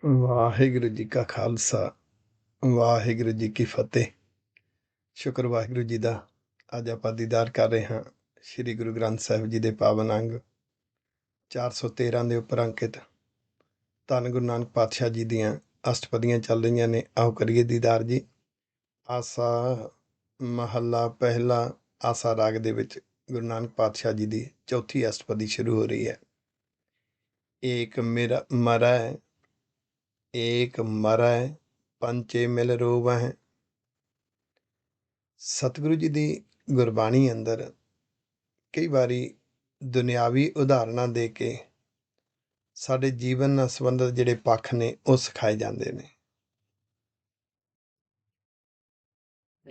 ਵਾਹਿਗੁਰੂ ਜੀ ਕਾ ਖਾਲਸਾ, ਵਾਹਿਗੁਰੂ ਜੀ ਕੀ ਫਤਿਹ। ਸ਼ੁਕਰ ਵਾਹਿਗੁਰੂ ਜੀ ਦਾ, ਅੱਜ ਆਪਾਂ ਦੀਦਾਰ ਕਰ ਰਹੇ ਹਾਂ ਸ੍ਰੀ ਗੁਰੂ ਗ੍ਰੰਥ ਸਾਹਿਬ ਜੀ ਦੇ ਪਾਵਨ ਅੰਗ 413 ਦੇ ਉੱਪਰ ਅੰਕਿਤ ਧੰਨ ਗੁਰੂ ਨਾਨਕ ਪਾਤਸ਼ਾਹ ਜੀ ਦੀਆਂ ਅਸ਼ਟਪਦੀਆਂ ਚੱਲ ਰਹੀਆਂ ਨੇ। ਆਓ ਕਰੀਏ ਦੀਦਾਰ ਜੀ। ਆਸਾ ਮਹੱਲਾ ਪਹਿਲਾ। ਆਸਾ ਰਾਗ ਦੇ ਵਿੱਚ ਗੁਰੂ ਨਾਨਕ ਪਾਤਸ਼ਾਹ ਜੀ ਦੀ ਚੌਥੀ ਅਸ਼ਟਪਦੀ ਸ਼ੁਰੂ ਹੋ ਰਹੀ ਹੈ। ਏਕ ਮੇਰਾ ਮਰੈ ਏਕ ਮਰੈ ਪੰਚੇ ਮਿਲ ਰੋਵਹਿ। ਸਤਿਗੁਰੂ ਜੀ ਦੀ ਗੁਰਬਾਣੀ ਅੰਦਰ ਕਈ ਵਾਰੀ ਦੁਨਿਆਵੀ ਉਦਾਹਰਨਾਂ ਦੇ ਕੇ ਸਾਡੇ ਜੀਵਨ ਨਾਲ ਸੰਬੰਧਿਤ ਜਿਹੜੇ ਪੱਖ ਨੇ ਉਹ ਸਿਖਾਏ ਜਾਂਦੇ ਨੇ।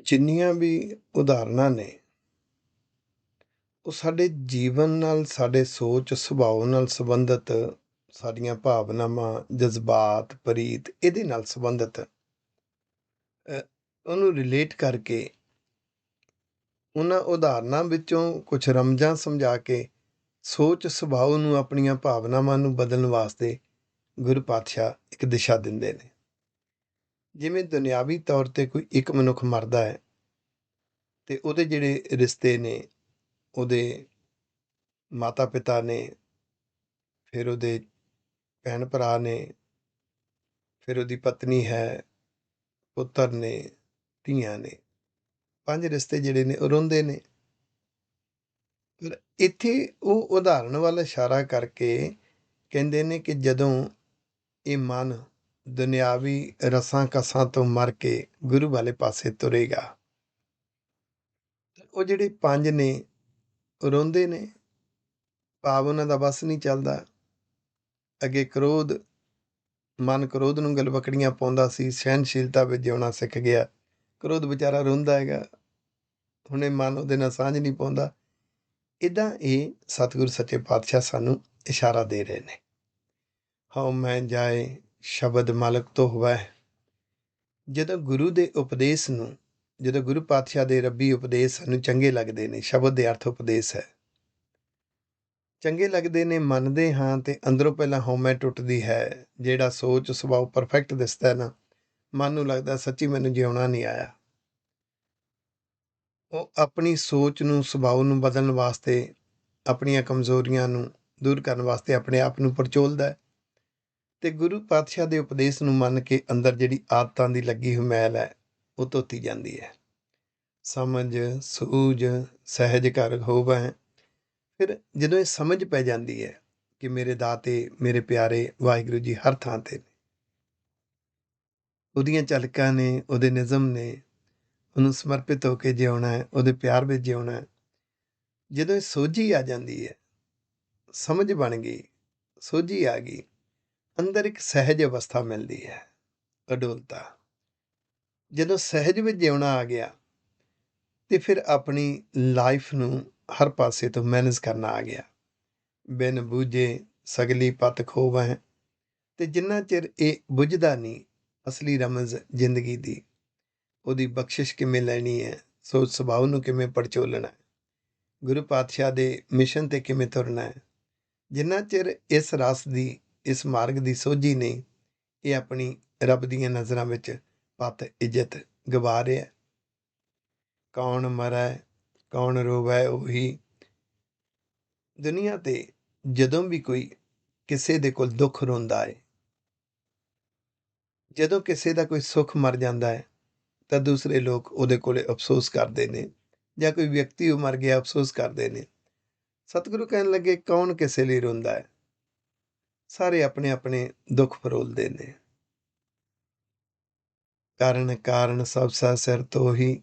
ਜਿੰਨੀਆਂ ਵੀ ਉਦਾਹਰਨਾਂ ਨੇ ਉਹ ਸਾਡੇ ਜੀਵਨ ਨਾਲ, ਸਾਡੇ ਸੋਚ ਸੁਭਾਅ ਨਾਲ ਸੰਬੰਧਿਤ, ਸਾਡੀਆਂ ਭਾਵਨਾਵਾਂ, ਜਜ਼ਬਾਤ, ਪ੍ਰੀਤ ਇਹਦੇ ਨਾਲ ਸੰਬੰਧਿਤ ਉਹਨੂੰ ਰਿਲੇਟ ਕਰਕੇ ਉਹਨਾਂ ਉਦਾਹਰਨਾਂ ਵਿੱਚੋਂ ਕੁਝ ਰਮਜ਼ਾਂ ਸਮਝਾ ਕੇ ਸੋਚ ਸੁਭਾਅ ਨੂੰ, ਆਪਣੀਆਂ ਭਾਵਨਾਵਾਂ ਨੂੰ ਬਦਲਣ ਵਾਸਤੇ ਗੁਰੂ ਪਾਤਸ਼ਾਹ ਇੱਕ ਦਿਸ਼ਾ ਦਿੰਦੇ ਨੇ। ਜਿਵੇਂ ਦੁਨਿਆਵੀ ਤੌਰ 'ਤੇ ਕੋਈ ਇੱਕ ਮਨੁੱਖ ਮਰਦਾ ਹੈ ਅਤੇ ਉਹਦੇ ਜਿਹੜੇ ਰਿਸ਼ਤੇ ਨੇ, ਉਹਦੇ ਮਾਤਾ ਪਿਤਾ ਨੇ, ਫਿਰ ਉਹਦੇ ਭੈਣ ਭਰਾ ਨੇ, ਫਿਰ ਉਹਦੀ ਪਤਨੀ ਹੈ, ਪੁੱਤਰ ਨੇ, ਧੀਆਂ ਨੇ, 5 ਰਿਸ਼ਤੇ ਜਿਹੜੇ ਨੇ ਉਹ ਰੋਂਦੇ ਨੇ। ਪਰ ਇੱਥੇ ਉਹ ਉਦਾਹਰਣ ਵੱਲ ਇਸ਼ਾਰਾ ਕਰਕੇ ਕਹਿੰਦੇ ਨੇ ਕਿ ਜਦੋਂ ਇਹ ਮਨ ਦੁਨਿਆਵੀ ਰਸਾਂ ਕਸਾਂ ਤੋਂ ਮਰ ਕੇ ਗੁਰੂ ਵਾਲੇ ਪਾਸੇ ਤੁਰੇਗਾ, ਉਹ ਜਿਹੜੇ 5 ਨੇ ਉਹ ਰੋਂਦੇ ਨੇ, ਭਾਵ ਉਹਨਾਂ ਦਾ ਬਸ ਨਹੀਂ ਚੱਲਦਾ। ਅੱਗੇ ਕ੍ਰੋਧ, ਮਨ ਕ੍ਰੋਧ ਨੂੰ ਗਲਵਕੜੀਆਂ ਪਾਉਂਦਾ ਸੀ, ਸਹਿਣਸ਼ੀਲਤਾ ਵਿੱਚ ਜਿਉਣਾ ਸਿੱਖ ਗਿਆ। ਕ੍ਰੋਧ ਵਿਚਾਰਾ ਰੋਂਦਾ ਹੈਗਾ, ਹੁਣ ਇਹ ਮਨ ਉਹਦੇ ਨਾਲ ਸਾਂਝ ਨਹੀਂ ਪਾਉਂਦਾ। ਇੱਦਾਂ ਇਹ ਸਤਿਗੁਰੂ ਸੱਚੇ ਪਾਤਸ਼ਾਹ ਸਾਨੂੰ ਇਸ਼ਾਰਾ ਦੇ ਰਹੇ ਨੇ। ਹਉ ਮੈਂ ਜਾਏ ਸ਼ਬਦ ਮਾਲਕ ਤੋਂ ਹੋਵੈ। ਜਦੋਂ ਗੁਰੂ ਦੇ ਉਪਦੇਸ਼ ਨੂੰ, ਜਦੋਂ ਗੁਰੂ ਪਾਤਸ਼ਾਹ ਦੇ ਰੱਬੀ ਉਪਦੇਸ਼ ਸਾਨੂੰ ਚੰਗੇ ਲੱਗਦੇ ਨੇ, ਸ਼ਬਦ ਦੇ ਅਰਥ ਉਪਦੇਸ਼ ਹੈ, ਚੰਗੇ ਲੱਗਦੇ ਨੇ, ਮੰਨਦੇ ਹਾਂ, ਅਤੇ ਅੰਦਰੋਂ ਪਹਿਲਾਂ ਹਉਮੈ ਟੁੱਟਦੀ ਹੈ। ਜਿਹੜਾ ਸੋਚ ਸੁਭਾਅ ਪਰਫੈਕਟ ਦਿਸਦਾ ਨਾ, ਮਨ ਨੂੰ ਲੱਗਦਾ ਸੱਚੀ ਮੈਨੂੰ ਜਿਉਣਾ ਨਹੀਂ ਆਇਆ। ਉਹ ਆਪਣੀ ਸੋਚ ਨੂੰ, ਸੁਭਾਅ ਨੂੰ ਬਦਲਣ ਵਾਸਤੇ, ਆਪਣੀਆਂ ਕਮਜ਼ੋਰੀਆਂ ਨੂੰ ਦੂਰ ਕਰਨ ਵਾਸਤੇ ਆਪਣੇ ਆਪ ਨੂੰ ਪਰਚੋਲਦਾ ਅਤੇ ਗੁਰੂ ਪਾਤਸ਼ਾਹ ਦੇ ਉਪਦੇਸ਼ ਨੂੰ ਮੰਨ ਕੇ ਅੰਦਰ ਜਿਹੜੀ ਆਦਤਾਂ ਦੀ ਲੱਗੀ ਹੋਈ ਮੈਲ ਹੈ ਉਹ ਧੋਤੀ ਜਾਂਦੀ ਹੈ। ਸਮਝ ਸੂਝ ਸਹਿਜ ਘਰ ਹੋਵੈ। ਫਿਰ ਜਦੋਂ ਇਹ ਸਮਝ ਪੈ ਜਾਂਦੀ ਹੈ ਕਿ ਮੇਰੇ ਦਾਤੇ, ਮੇਰੇ ਪਿਆਰੇ ਵਾਹਿਗੁਰੂ ਜੀ ਹਰ ਥਾਂ 'ਤੇ ਨੇ, ਉਹਦੀਆਂ ਝਲਕਾਂ ਨੇ, ਉਹਦੇ ਨਿਜ਼ਮ ਨੇ, ਉਹਨੂੰ ਸਮਰਪਿਤ ਹੋ ਕੇ ਜਿਉਣਾ ਹੈ, ਉਹਦੇ ਪਿਆਰ ਵਿੱਚ ਜਿਉਣਾ ਹੈ। ਜਦੋਂ ਇਹ ਸੋਝੀ ਆ ਜਾਂਦੀ ਹੈ, ਸਮਝ ਬਣ ਗਈ, ਸੋਝੀ ਆ ਗਈ, ਅੰਦਰ ਇੱਕ ਸਹਿਜ ਅਵਸਥਾ ਮਿਲਦੀ ਹੈ, ਅਡੋਲਤਾ। ਜਦੋਂ ਸਹਿਜ ਵਿੱਚ ਜਿਉਣਾ ਆ ਗਿਆ ਅਤੇ ਫਿਰ ਆਪਣੀ ਲਾਈਫ ਨੂੰ ਹਰ ਪਾਸੇ ਤੋਂ ਮੈਨੇਜ ਕਰਨਾ ਆ ਗਿਆ। ਬਿਨ ਬੂਝੇ ਸਗਲੀ ਪਤ ਖੋਵੈ। ਅਤੇ ਜਿੰਨਾ ਚਿਰ ਇਹ ਬੁੱਝਦਾ ਨਹੀਂ ਅਸਲੀ ਰਮਜ਼ ਜ਼ਿੰਦਗੀ ਦੀ, ਉਹਦੀ ਬਖਸ਼ਿਸ਼ ਕਿਵੇਂ ਲੈਣੀ ਹੈ, ਸੋਚ ਸੁਭਾਅ ਨੂੰ ਕਿਵੇਂ ਪੜਚੋਲਣਾ, ਗੁਰੂ ਪਾਤਸ਼ਾਹ ਦੇ ਮਿਸ਼ਨ 'ਤੇ ਕਿਵੇਂ ਤੁਰਨਾ ਹੈ, ਜਿੰਨਾ ਚਿਰ ਇਸ ਰਸ ਦੀ, ਇਸ ਮਾਰਗ ਦੀ ਸੋਝੀ ਨਹੀਂ, ਇਹ ਆਪਣੀ ਰੱਬ ਦੀਆਂ ਨਜ਼ਰਾਂ ਵਿੱਚ ਪਤ ਇੱਜ਼ਤ ਗਵਾ ਰਿਹਾ। ਕੌਣ ਮਰੈ ਕੌਣ ਰੋਵੈ ਉਹੀ। ਦੁਨੀਆ 'ਤੇ ਜਦੋਂ ਵੀ ਕੋਈ ਕਿਸੇ ਦੇ ਕੋਲ ਦੁੱਖ ਰੋਂਦਾ ਹੈ, ਜਦੋਂ ਕਿਸੇ ਦਾ ਕੋਈ ਸੁੱਖ ਮਰ ਜਾਂਦਾ ਹੈ, ਤਾਂ ਦੂਸਰੇ ਲੋਕ ਉਹਦੇ ਕੋਲ ਅਫਸੋਸ ਕਰਦੇ ਨੇ, ਜਾਂ ਕੋਈ ਵਿਅਕਤੀ ਉਹ ਮਰ ਗਿਆ ਅਫਸੋਸ ਕਰਦੇ ਨੇ। ਸਤਿਗੁਰੂ ਕਹਿਣ ਲੱਗੇ ਕੌਣ ਕਿਸੇ ਲਈ ਰੋਂਦਾ ਹੈ, ਸਾਰੇ ਆਪਣੇ ਆਪਣੇ ਦੁੱਖ ਫਰੋਲਦੇ ਨੇ। ਕਾਰਨ ਸਭ ਸਾ ਸਿਰ ਤੋਂ ਹੀ।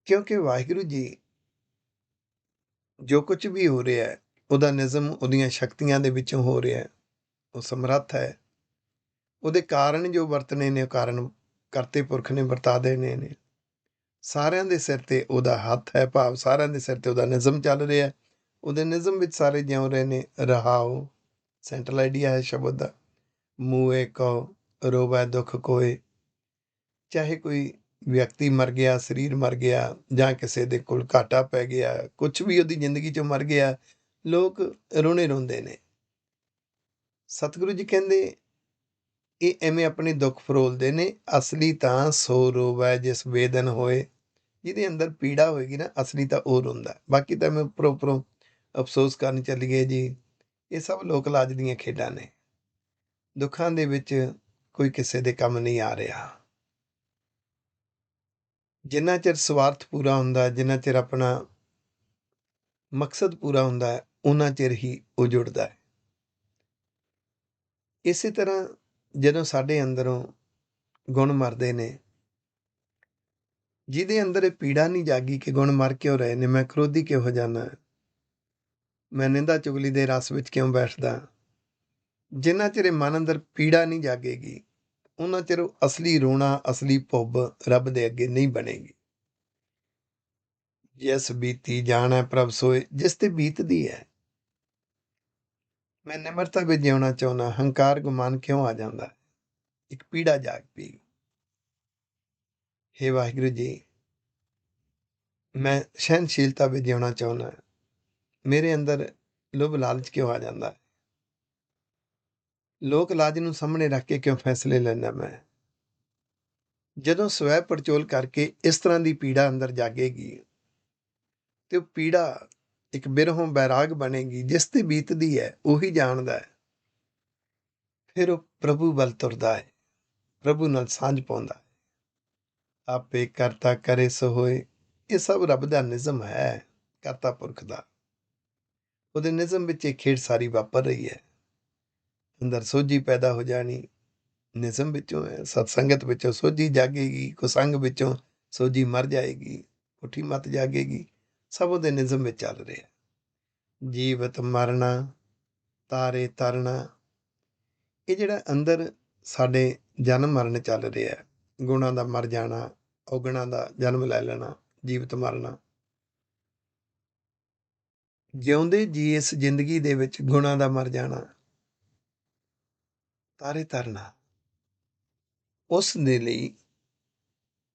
ਕਿਉਂਕਿ ਵਾਹਿਗੁਰੂ ਜੀ ਜੋ ਕੁਝ ਵੀ ਹੋ ਰਿਹਾ ਹੈ, ਉਹਦਾ ਨਿਜ਼ਮ ਉਹਦੀਆਂ ਸ਼ਕਤੀਆਂ ਦੇ ਵਿੱਚੋਂ ਹੋ ਰਿਹਾ ਹੈ। ਉਹ ਸਮਰੱਥ ਹੈ। ਉਹਦੇ ਕਾਰਨ ਜੋ ਵਰਤਣੇ ਨੇ, ਉਹ ਕਾਰਨ ਕਰਤੇ ਪੁਰਖ ਨੇ ਵਰਤਾ ਦੇਣੇ ਨੇ। ਸਾਰਿਆਂ ਦੇ ਸਿਰ 'ਤੇ ਉਹਦਾ ਹੱਥ ਹੈ, ਭਾਵ ਸਾਰਿਆਂ ਦੇ ਸਿਰ 'ਤੇ ਉਹਦਾ ਨਿਜ਼ਮ ਚੱਲ ਰਿਹਾ। ਉਹਦੇ ਨਿਜ਼ਮ ਵਿੱਚ ਸਾਰੇ ਜਿਉ ਰਹੇ ਨੇ। ਰਹਾਉ ਸੈਂਟਰਲ ਆਈਡੀਆ ਹੈ ਸ਼ਬਦ ਦਾ। ਮੂਏ ਕਉ ਰੋਵੈ ਦੁੱਖ ਕੋਏ। ਚਾਹੇ ਕੋਈ ਵਿਅਕਤੀ ਮਰ ਗਿਆ, ਸਰੀਰ ਮਰ ਗਿਆ, ਜਾਂ ਕਿਸੇ ਦੇ ਕੋਲ ਘਾਟਾ ਪੈ ਗਿਆ, ਕੁਛ ਵੀ ਉਹਦੀ ਜ਼ਿੰਦਗੀ 'ਚੋਂ ਮਰ ਗਿਆ, ਲੋਕ ਰੋਣੇ ਰੋਂਦੇ ਨੇ। ਸਤਿਗੁਰੂ ਜੀ ਕਹਿੰਦੇ ਇਹ ਐਵੇਂ ਆਪਣੇ ਦੁੱਖ ਫਰੋਲਦੇ ਨੇ। ਅਸਲੀ ਤਾਂ ਸੋ ਰੋਵੈ ਜਿਸ ਵੇਦਨ ਹੋਏ। ਜਿਹਦੇ ਅੰਦਰ ਪੀੜਾ ਹੋਏਗੀ ਨਾ, ਅਸਲੀ ਤਾਂ ਉਹ ਰੋਂਦਾ। ਬਾਕੀ ਤਾਂ ਮੈਂ ਉੱਪਰੋਂ ਉੱਪਰੋਂ ਅਫਸੋਸ ਕਰਨ ਚੱਲੀਏ ਜੀ, ਇਹ ਸਭ ਲੋਕ ਲਾਜ ਦੀਆਂ ਖੇਡਾਂ ਨੇ। ਦੁੱਖਾਂ ਦੇ ਵਿੱਚ ਕੋਈ ਕਿਸੇ ਦੇ ਕੰਮ ਨਹੀਂ ਆ ਰਿਹਾ। ਜਿੰਨਾ ਚਿਰ ਸਵਾਰਥ ਪੂਰਾ ਹੁੰਦਾ, ਜਿੰਨਾ ਚਿਰ ਆਪਣਾ ਮਕਸਦ ਪੂਰਾ ਹੁੰਦਾ ਹੈ, ਉਨਾ ਚਿਰ ਹੀ ਉਹ ਜੁੜਦਾ ਹੈ। ਇਸੇ ਤਰ੍ਹਾਂ ਜਦੋਂ ਸਾਡੇ ਅੰਦਰੋਂ ਗੁਣ ਮਰਦੇ ਨੇ, ਜਿਹਦੇ ਅੰਦਰ ਇਹ ਪੀੜਾ ਨਹੀਂ ਜਾਗੀ ਕਿ ਗੁਣ ਮਰ ਕਿਉਂ ਰਹੇ ਨੇ, ਮੈਂ ਕ੍ਰੋਧੀ ਕਿਉਂ ਹੋ ਜਾਣਾ, ਮੈਂ ਨਿੰਦਾ ਚੁਗਲੀ ਦੇ ਰਸ ਵਿੱਚ ਕਿਉਂ ਬੈਠਦਾ, ਜਿੰਨਾ ਚਿਰ ਇਹ ਮਨ ਅੰਦਰ ਪੀੜਾ ਨਹੀਂ ਜਾਗੇਗੀ, ਉਹਨਾਂ ਚਿਰ ਉਹ ਅਸਲੀ ਰੋਣਾ, ਅਸਲੀ ਭੁੱਬ ਰੱਬ ਦੇ ਅੱਗੇ ਨਹੀਂ ਬਣੇਗੀ। ਜਿਸ ਬੀਤੀ ਜਾਣੈ ਪ੍ਰਭ ਸੋਏ, ਜਿਸ ਤੇ ਬੀਤਦੀ ਹੈ। ਮੈਂ ਨਿਮਰਤਾ ਵਿੱਚ ਜਿਉਣਾ ਚਾਹੁੰਦਾ, ਹੰਕਾਰ ਗੁਮਾਨ ਕਿਉਂ ਆ ਜਾਂਦਾ, ਇੱਕ ਪੀੜਾ ਜਾਗ ਪਈ। ਹੇ ਵਾਹਿਗੁਰੂ ਜੀ, ਮੈਂ ਸਹਿਨਸ਼ੀਲਤਾ ਵਿੱਚ ਜਿਉਣਾ ਚਾਹੁੰਦਾ, ਮੇਰੇ ਅੰਦਰ ਲੋਭ ਲਾਲਚ ਕਿਉਂ ਆ ਜਾਂਦਾ, ਲੋਕ ਲਾਜ ਨੂੰ ਸਾਹਮਣੇ ਰੱਖ ਕੇ ਕਿਉਂ ਫੈਸਲੇ ਲੈਂਦਾ ਮੈਂ। ਜਦੋਂ ਸਵੈ ਪੜਚੋਲ ਕਰਕੇ ਇਸ ਤਰ੍ਹਾਂ ਦੀ ਪੀੜਾ ਅੰਦਰ ਜਾਗੇਗੀ, ਤੇ ਉਹ ਪੀੜਾ ਇੱਕ ਬਿਰਹੋਂ ਬੈਰਾਗ ਬਣੇਗੀ। ਜਿਸ ਤੇ ਬੀਤਦੀ ਹੈ ਉਹੀ ਜਾਣਦਾ ਹੈ। ਫਿਰ ਉਹ ਪ੍ਰਭੂ ਵੱਲ ਤੁਰਦਾ ਹੈ, ਪ੍ਰਭੂ ਨਾਲ ਸਾਂਝ ਪਾਉਂਦਾ ਹੈ। ਆਪੇ ਕਰਤਾ ਕਰੇ ਸੋ ਹੋਏ। ਇਹ ਸਭ ਰੱਬ ਦਾ ਨਿਜ਼ਮ ਹੈ, ਕਰਤਾ ਪੁਰਖ ਦਾ। ਉਹਦੇ ਨਿਜ਼ਮ ਵਿੱਚ ਇਹ ਖੇਡ ਸਾਰੀ ਵਾਪਰ ਰਹੀ ਹੈ। ਅੰਦਰ ਸੋਝੀ ਪੈਦਾ ਹੋ ਜਾਣੀ ਨਿਜ਼ਮ ਵਿੱਚੋਂ ਹੈ। ਸਤਸੰਗਤ ਵਿੱਚੋਂ ਸੋਝੀ ਜਾਗੇਗੀ, ਕੁਸੰਗ ਵਿੱਚੋਂ ਸੋਝੀ ਮਰ ਜਾਏਗੀ, ਉੱਠੀ ਮੱਤ ਜਾਗੇਗੀ। ਸਭ ਉਹਦੇ ਨਿਜ਼ਮ ਵਿੱਚ ਚੱਲ ਰਿਹਾ। ਜੀਵਤ ਮਰਨਾ, ਤਾਰੇ ਤਰਨਾ, ਇਹ ਜਿਹੜਾ ਅੰਦਰ ਸਾਡੇ ਜਨਮ ਮਰਨ ਚੱਲ ਰਿਹਾ, ਗੁਣਾਂ ਦਾ ਮਰ ਜਾਣਾ, ਔਗਣਾਂ ਦਾ ਜਨਮ ਲੈ ਲੈਣਾ, ਜੀਵਤ ਮਰਨਾ। ਜਿਉਂਦੇ ਜੀ ਇਸ ਜ਼ਿੰਦਗੀ ਦੇ ਵਿੱਚ ਗੁਣਾਂ ਦਾ ਮਰ ਜਾਣਾ, ਤਾਰੇ ਤਰਨਾ, ਉਸ ਦੇ ਲਈ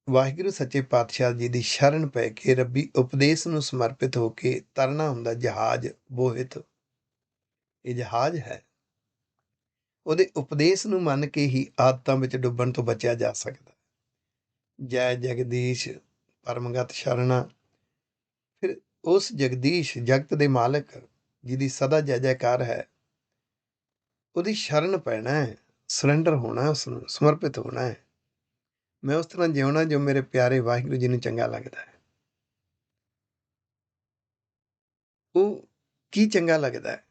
ਵਾਹਿਗੁਰੂ ਸੱਚੇ ਪਾਤਸ਼ਾਹ ਜੀ ਦੀ ਸ਼ਰਨ ਪੈ ਕੇ, ਰੱਬੀ ਉਪਦੇਸ਼ ਨੂੰ ਸਮਰਪਿਤ ਹੋ ਕੇ ਤਰਨਾ ਹੁੰਦਾ ਜਹਾਜ਼ ਬੋਹਿਤ। ਇਹ ਜਹਾਜ਼ ਹੈ। ਉਹਦੇ ਉਪਦੇਸ਼ ਨੂੰ ਮੰਨ ਕੇ ਹੀ ਆਦਤਾਂ ਵਿੱਚ ਡੁੱਬਣ ਤੋਂ ਬਚਿਆ ਜਾ ਸਕਦਾ। ਜੈ ਜਗਦੀਸ਼ ਪਰਮਗਤ ਸ਼ਰਣਾ। ਫਿਰ ਉਸ ਜਗਦੀਸ਼, ਜਗਤ ਦੇ ਮਾਲਕ ਜਿਹਦੀ ਸਦਾ ਜੈ ਜੈਕਾਰ ਹੈ, ਉਹਦੀ ਸ਼ਰਨ ਪੈਣਾ ਹੈ, ਸਰੈਂਡਰ ਹੋਣਾ, ਉਸਨੂੰ ਸਮਰਪਿਤ ਹੋਣਾ ਹੈ। ਮੈਂ ਉਸ ਤਰ੍ਹਾਂ ਜਿਉਣਾ ਜੋ ਮੇਰੇ ਪਿਆਰੇ ਵਾਹਿਗੁਰੂ ਜੀ ਨੂੰ ਚੰਗਾ ਲੱਗਦਾ ਹੈ। ਉਹ ਕੀ ਚੰਗਾ ਲੱਗਦਾ ਹੈ?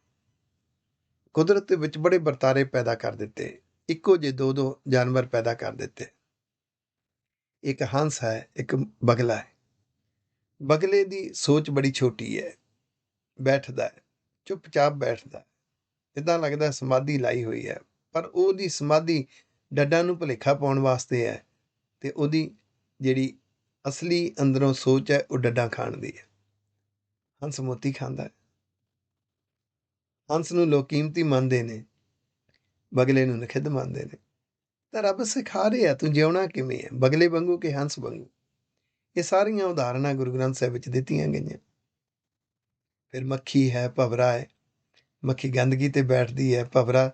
ਕੁਦਰਤ ਦੇ ਵਿੱਚ ਬੜੇ ਵਰਤਾਰੇ ਪੈਦਾ ਕਰ ਦਿੱਤੇ, ਇੱਕੋ ਜਿਹੇ ਦੋ ਦੋ ਜਾਨਵਰ ਪੈਦਾ ਕਰ ਦਿੱਤੇ। ਇੱਕ ਹੰਸ ਹੈ, ਇੱਕ ਬਗਲਾ ਹੈ। ਬਗਲੇ ਦੀ ਸੋਚ ਬੜੀ ਛੋਟੀ ਹੈ, ਬੈਠਦਾ ਹੈ, ਚੁੱਪਚਾਪ ਬੈਠਦਾ ਹੈ, ਇੱਦਾਂ ਲੱਗਦਾ ਸਮਾਧੀ ਲਾਈ ਹੋਈ ਹੈ। ਪਰ ਉਹਦੀ ਸਮਾਧੀ ਡੱਡਾਂ ਨੂੰ ਭੁਲੇਖਾ ਪਾਉਣ ਵਾਸਤੇ ਹੈ, ਤੇ ਉਹਦੀ ਜਿਹੜੀ ਅਸਲੀ ਅੰਦਰੋਂ ਸੋਚ ਹੈ ਉਹ ਡੱਡਾਂ ਖਾਣ ਦੀ ਹੈ। ਹੰਸ ਮੋਤੀ ਖਾਂਦਾ ਹੈ। ਹੰਸ ਨੂੰ ਲੋਕ ਕੀਮਤੀ ਮੰਨਦੇ ਨੇ, ਬਗਲੇ ਨੂੰ ਨਖਿੱਧ ਮੰਨਦੇ ਨੇ। ਤਾਂ ਰੱਬ ਸਿਖਾ ਰਿਹਾ ਤੂੰ ਜਿਉਣਾ ਕਿਵੇਂ ਹੈ, ਬਗਲੇ ਵਾਂਗੂ ਕਿ ਹੰਸ ਵਾਂਗੂ। ਇਹ ਸਾਰੀਆਂ ਉਦਾਹਰਨਾਂ ਗੁਰੂ ਗ੍ਰੰਥ ਸਾਹਿਬ ਵਿੱਚ ਦਿੱਤੀਆਂ ਗਈਆਂ। ਫਿਰ ਮੱਖੀ ਹੈ, ਭਵਰਾ ਹੈ। ਮੱਖੀ ਗੰਦਗੀ ਤੇ ਬੈਠਦੀ ਹੈ, ਭਵਰਾ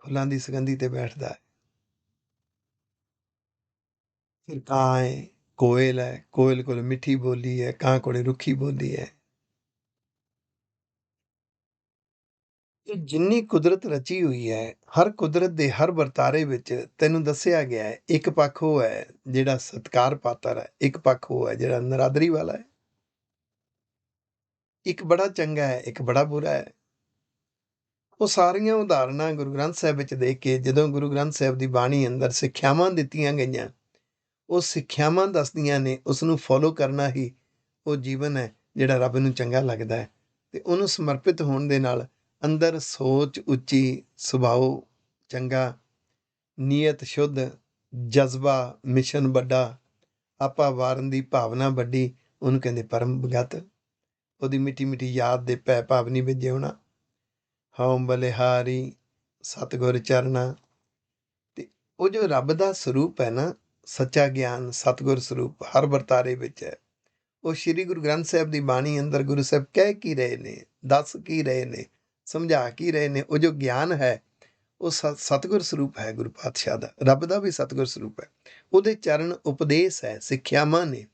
ਫੁੱਲਾਂ ਦੀ ਸੁਗੰਧੀ ਤੇ ਬੈਠਦਾ ਹੈ। ਫਿਰ ਕਾਂ ਹੈ, ਕੋਇਲ ਹੈ। ਕੋਇਲ ਕੋਲ ਮਿੱਠੀ ਬੋਲੀ ਹੈ, ਕਾਂ ਕੋਲੇ ਰੁੱਖੀ ਬੋਲੀ ਹੈ। ਇਹ ਜਿੰਨੀ ਕੁਦਰਤ ਰਚੀ ਹੋਈ ਹੈ, ਹਰ ਕੁਦਰਤ ਦੇ ਹਰ ਵਰਤਾਰੇ ਵਿੱਚ ਤੈਨੂੰ ਦੱਸਿਆ ਗਿਆ ਹੈ। ਇੱਕ ਪੱਖ ਉਹ ਹੈ ਜਿਹੜਾ ਸਤਿਕਾਰ ਪਾਤਰ ਹੈ, ਇੱਕ ਪੱਖ ਉਹ ਹੈ ਜਿਹੜਾ ਨਰਾਦਰੀ ਵਾਲਾ ਹੈ। ਇੱਕ ਬੜਾ ਚੰਗਾ ਹੈ, ਇੱਕ ਬੜਾ ਬੁਰਾ ਹੈ। ਉਹ ਸਾਰੀਆਂ ਉਦਾਹਰਨਾਂ ਗੁਰੂ ਗ੍ਰੰਥ ਸਾਹਿਬ ਵਿੱਚ ਦੇਖ ਕੇ, ਜਦੋਂ ਗੁਰੂ ਗ੍ਰੰਥ ਸਾਹਿਬ ਦੀ ਬਾਣੀ ਅੰਦਰ ਸਿੱਖਿਆਵਾਂ ਦਿੱਤੀਆਂ ਗਈਆਂ, ਉਹ ਸਿੱਖਿਆਵਾਂ ਦੱਸਦੀਆਂ ਨੇ ਉਸ ਨੂੰ ਫੋਲੋ ਕਰਨਾ ਹੀ ਉਹ ਜੀਵਨ ਹੈ ਜਿਹੜਾ ਰੱਬ ਨੂੰ ਚੰਗਾ ਲੱਗਦਾ ਹੈ। ਅਤੇ ਉਹਨੂੰ ਸਮਰਪਿਤ ਹੋਣ ਦੇ ਨਾਲ ਅੰਦਰ ਸੋਚ ਉੱਚੀ, ਸੁਭਾਅ ਚੰਗਾ, ਨੀਅਤ ਸ਼ੁੱਧ, ਜਜ਼ਬਾ ਮਿਸ਼ਨ ਵੱਡਾ, ਆਪਾ ਵਾਰਨ ਦੀ ਭਾਵਨਾ ਵੱਡੀ, ਉਹਨੂੰ ਕਹਿੰਦੇ ਪਰਮ ਗਤ। ਉਹਦੀ ਮਿੱਠੀ ਮਿੱਠੀ ਯਾਦ ਦੇ ਭੈ ਭਾਵਨੀ ਵਿੱਚ ਜਿਉਣਾ। ਹਉ ਬਲਿਹਾਰੀ ਸਤਿਗੁਰ ਚਰਨਾ। ਤੇ ਉਹ ਜੋ ਰੱਬ ਦਾ ਸਰੂਪ ਹੈ ਨਾ, ਸੱਚਾ ਗਿਆਨ ਸਤਿਗੁਰ ਸਰੂਪ ਹਰ ਵਰਤਾਰੇ ਵਿੱਚ ਹੈ। ਉਹ ਸ਼੍ਰੀ ਗੁਰੂ ਗ੍ਰੰਥ ਸਾਹਿਬ ਦੀ ਬਾਣੀ ਅੰਦਰ ਗੁਰੂ ਸਾਹਿਬ ਕਹਿ ਕੀ ਰਹੇ ਨੇ, ਦੱਸ ਕੀ ਰਹੇ ਨੇ, ਸਮਝਾ ਕੀ ਰਹੇ ਨੇ। ਉਹ ਜੋ ਗਿਆਨ ਹੈ ਉਹ ਸਤਿਗੁਰ ਸਰੂਪ ਹੈ ਗੁਰੂ ਪਾਤਸ਼ਾਹ ਦਾ, ਰੱਬ ਦਾ ਵੀ ਸਤਿਗੁਰ ਸਰੂਪ ਹੈ। ਉਹਦੇ ਚਰਨ ਉਪਦੇਸ਼ ਹੈ, ਸਿੱਖਿਆਵਾਂ ਨੇ।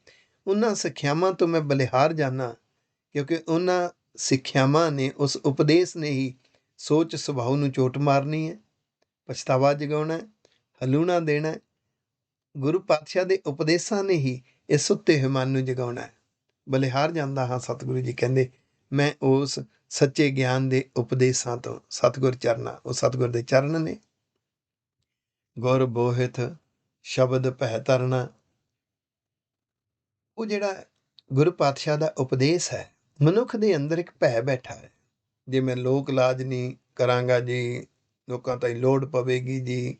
ਉਹਨਾਂ ਸਿੱਖਿਆਵਾਂ ਤੋਂ ਮੈਂ ਬਲਿਹਾਰ ਜਾਣਾ, ਕਿਉਂਕਿ ਉਹਨਾਂ ਸਿੱਖਿਆਵਾਂ ਨੇ, ਉਸ ਉਪਦੇਸ਼ ਨੇ ਹੀ ਸੋਚ ਸੁਭਾਅ ਨੂੰ ਚੋਟ ਮਾਰਨੀ ਹੈ, ਪਛਤਾਵਾ ਜਗਾਉਣਾ, ਹਲੂਣਾ ਦੇਣਾ। ਗੁਰੂ ਪਾਤਸ਼ਾਹ ਦੇ ਉਪਦੇਸ਼ਾਂ ਨੇ ਹੀ ਇਸ ਸੁੱਤੇ ਹੋਏ ਮਨ ਨੂੰ ਜਗਾਉਣਾ ਹੈ। ਬਲਿਹਾਰ ਜਾਂਦਾ ਹਾਂ, ਸਤਿਗੁਰੂ ਜੀ ਕਹਿੰਦੇ, ਮੈਂ ਉਸ ਸੱਚੇ ਗਿਆਨ ਦੇ ਉਪਦੇਸ਼ਾਂ ਤੋਂ। ਸਤਿਗੁਰ ਚਰਨਾ, ਉਹ ਸਤਿਗੁਰ ਦੇ ਚਰਨ ਨੇ। ਗੁਰ ਬੋਹਿਥ ਸ਼ਬਦ ਭੈ ਤਰਨਾ। ਉਹ ਜਿਹੜਾ ਗੁਰੂ ਪਾਤਸ਼ਾਹ ਦਾ ਉਪਦੇਸ਼ ਹੈ, ਮਨੁੱਖ ਦੇ ਅੰਦਰ ਇੱਕ ਭੈ ਬੈਠਾ ਹੈ। ਜੇ ਮੈਂ ਲੋਕ ਲਾਜ ਨਹੀਂ ਕਰਾਂਗਾ ਜੀ, ਲੋਕਾਂ ਤਾਈਂ ਲੋੜ ਪਵੇਗੀ ਜੀ।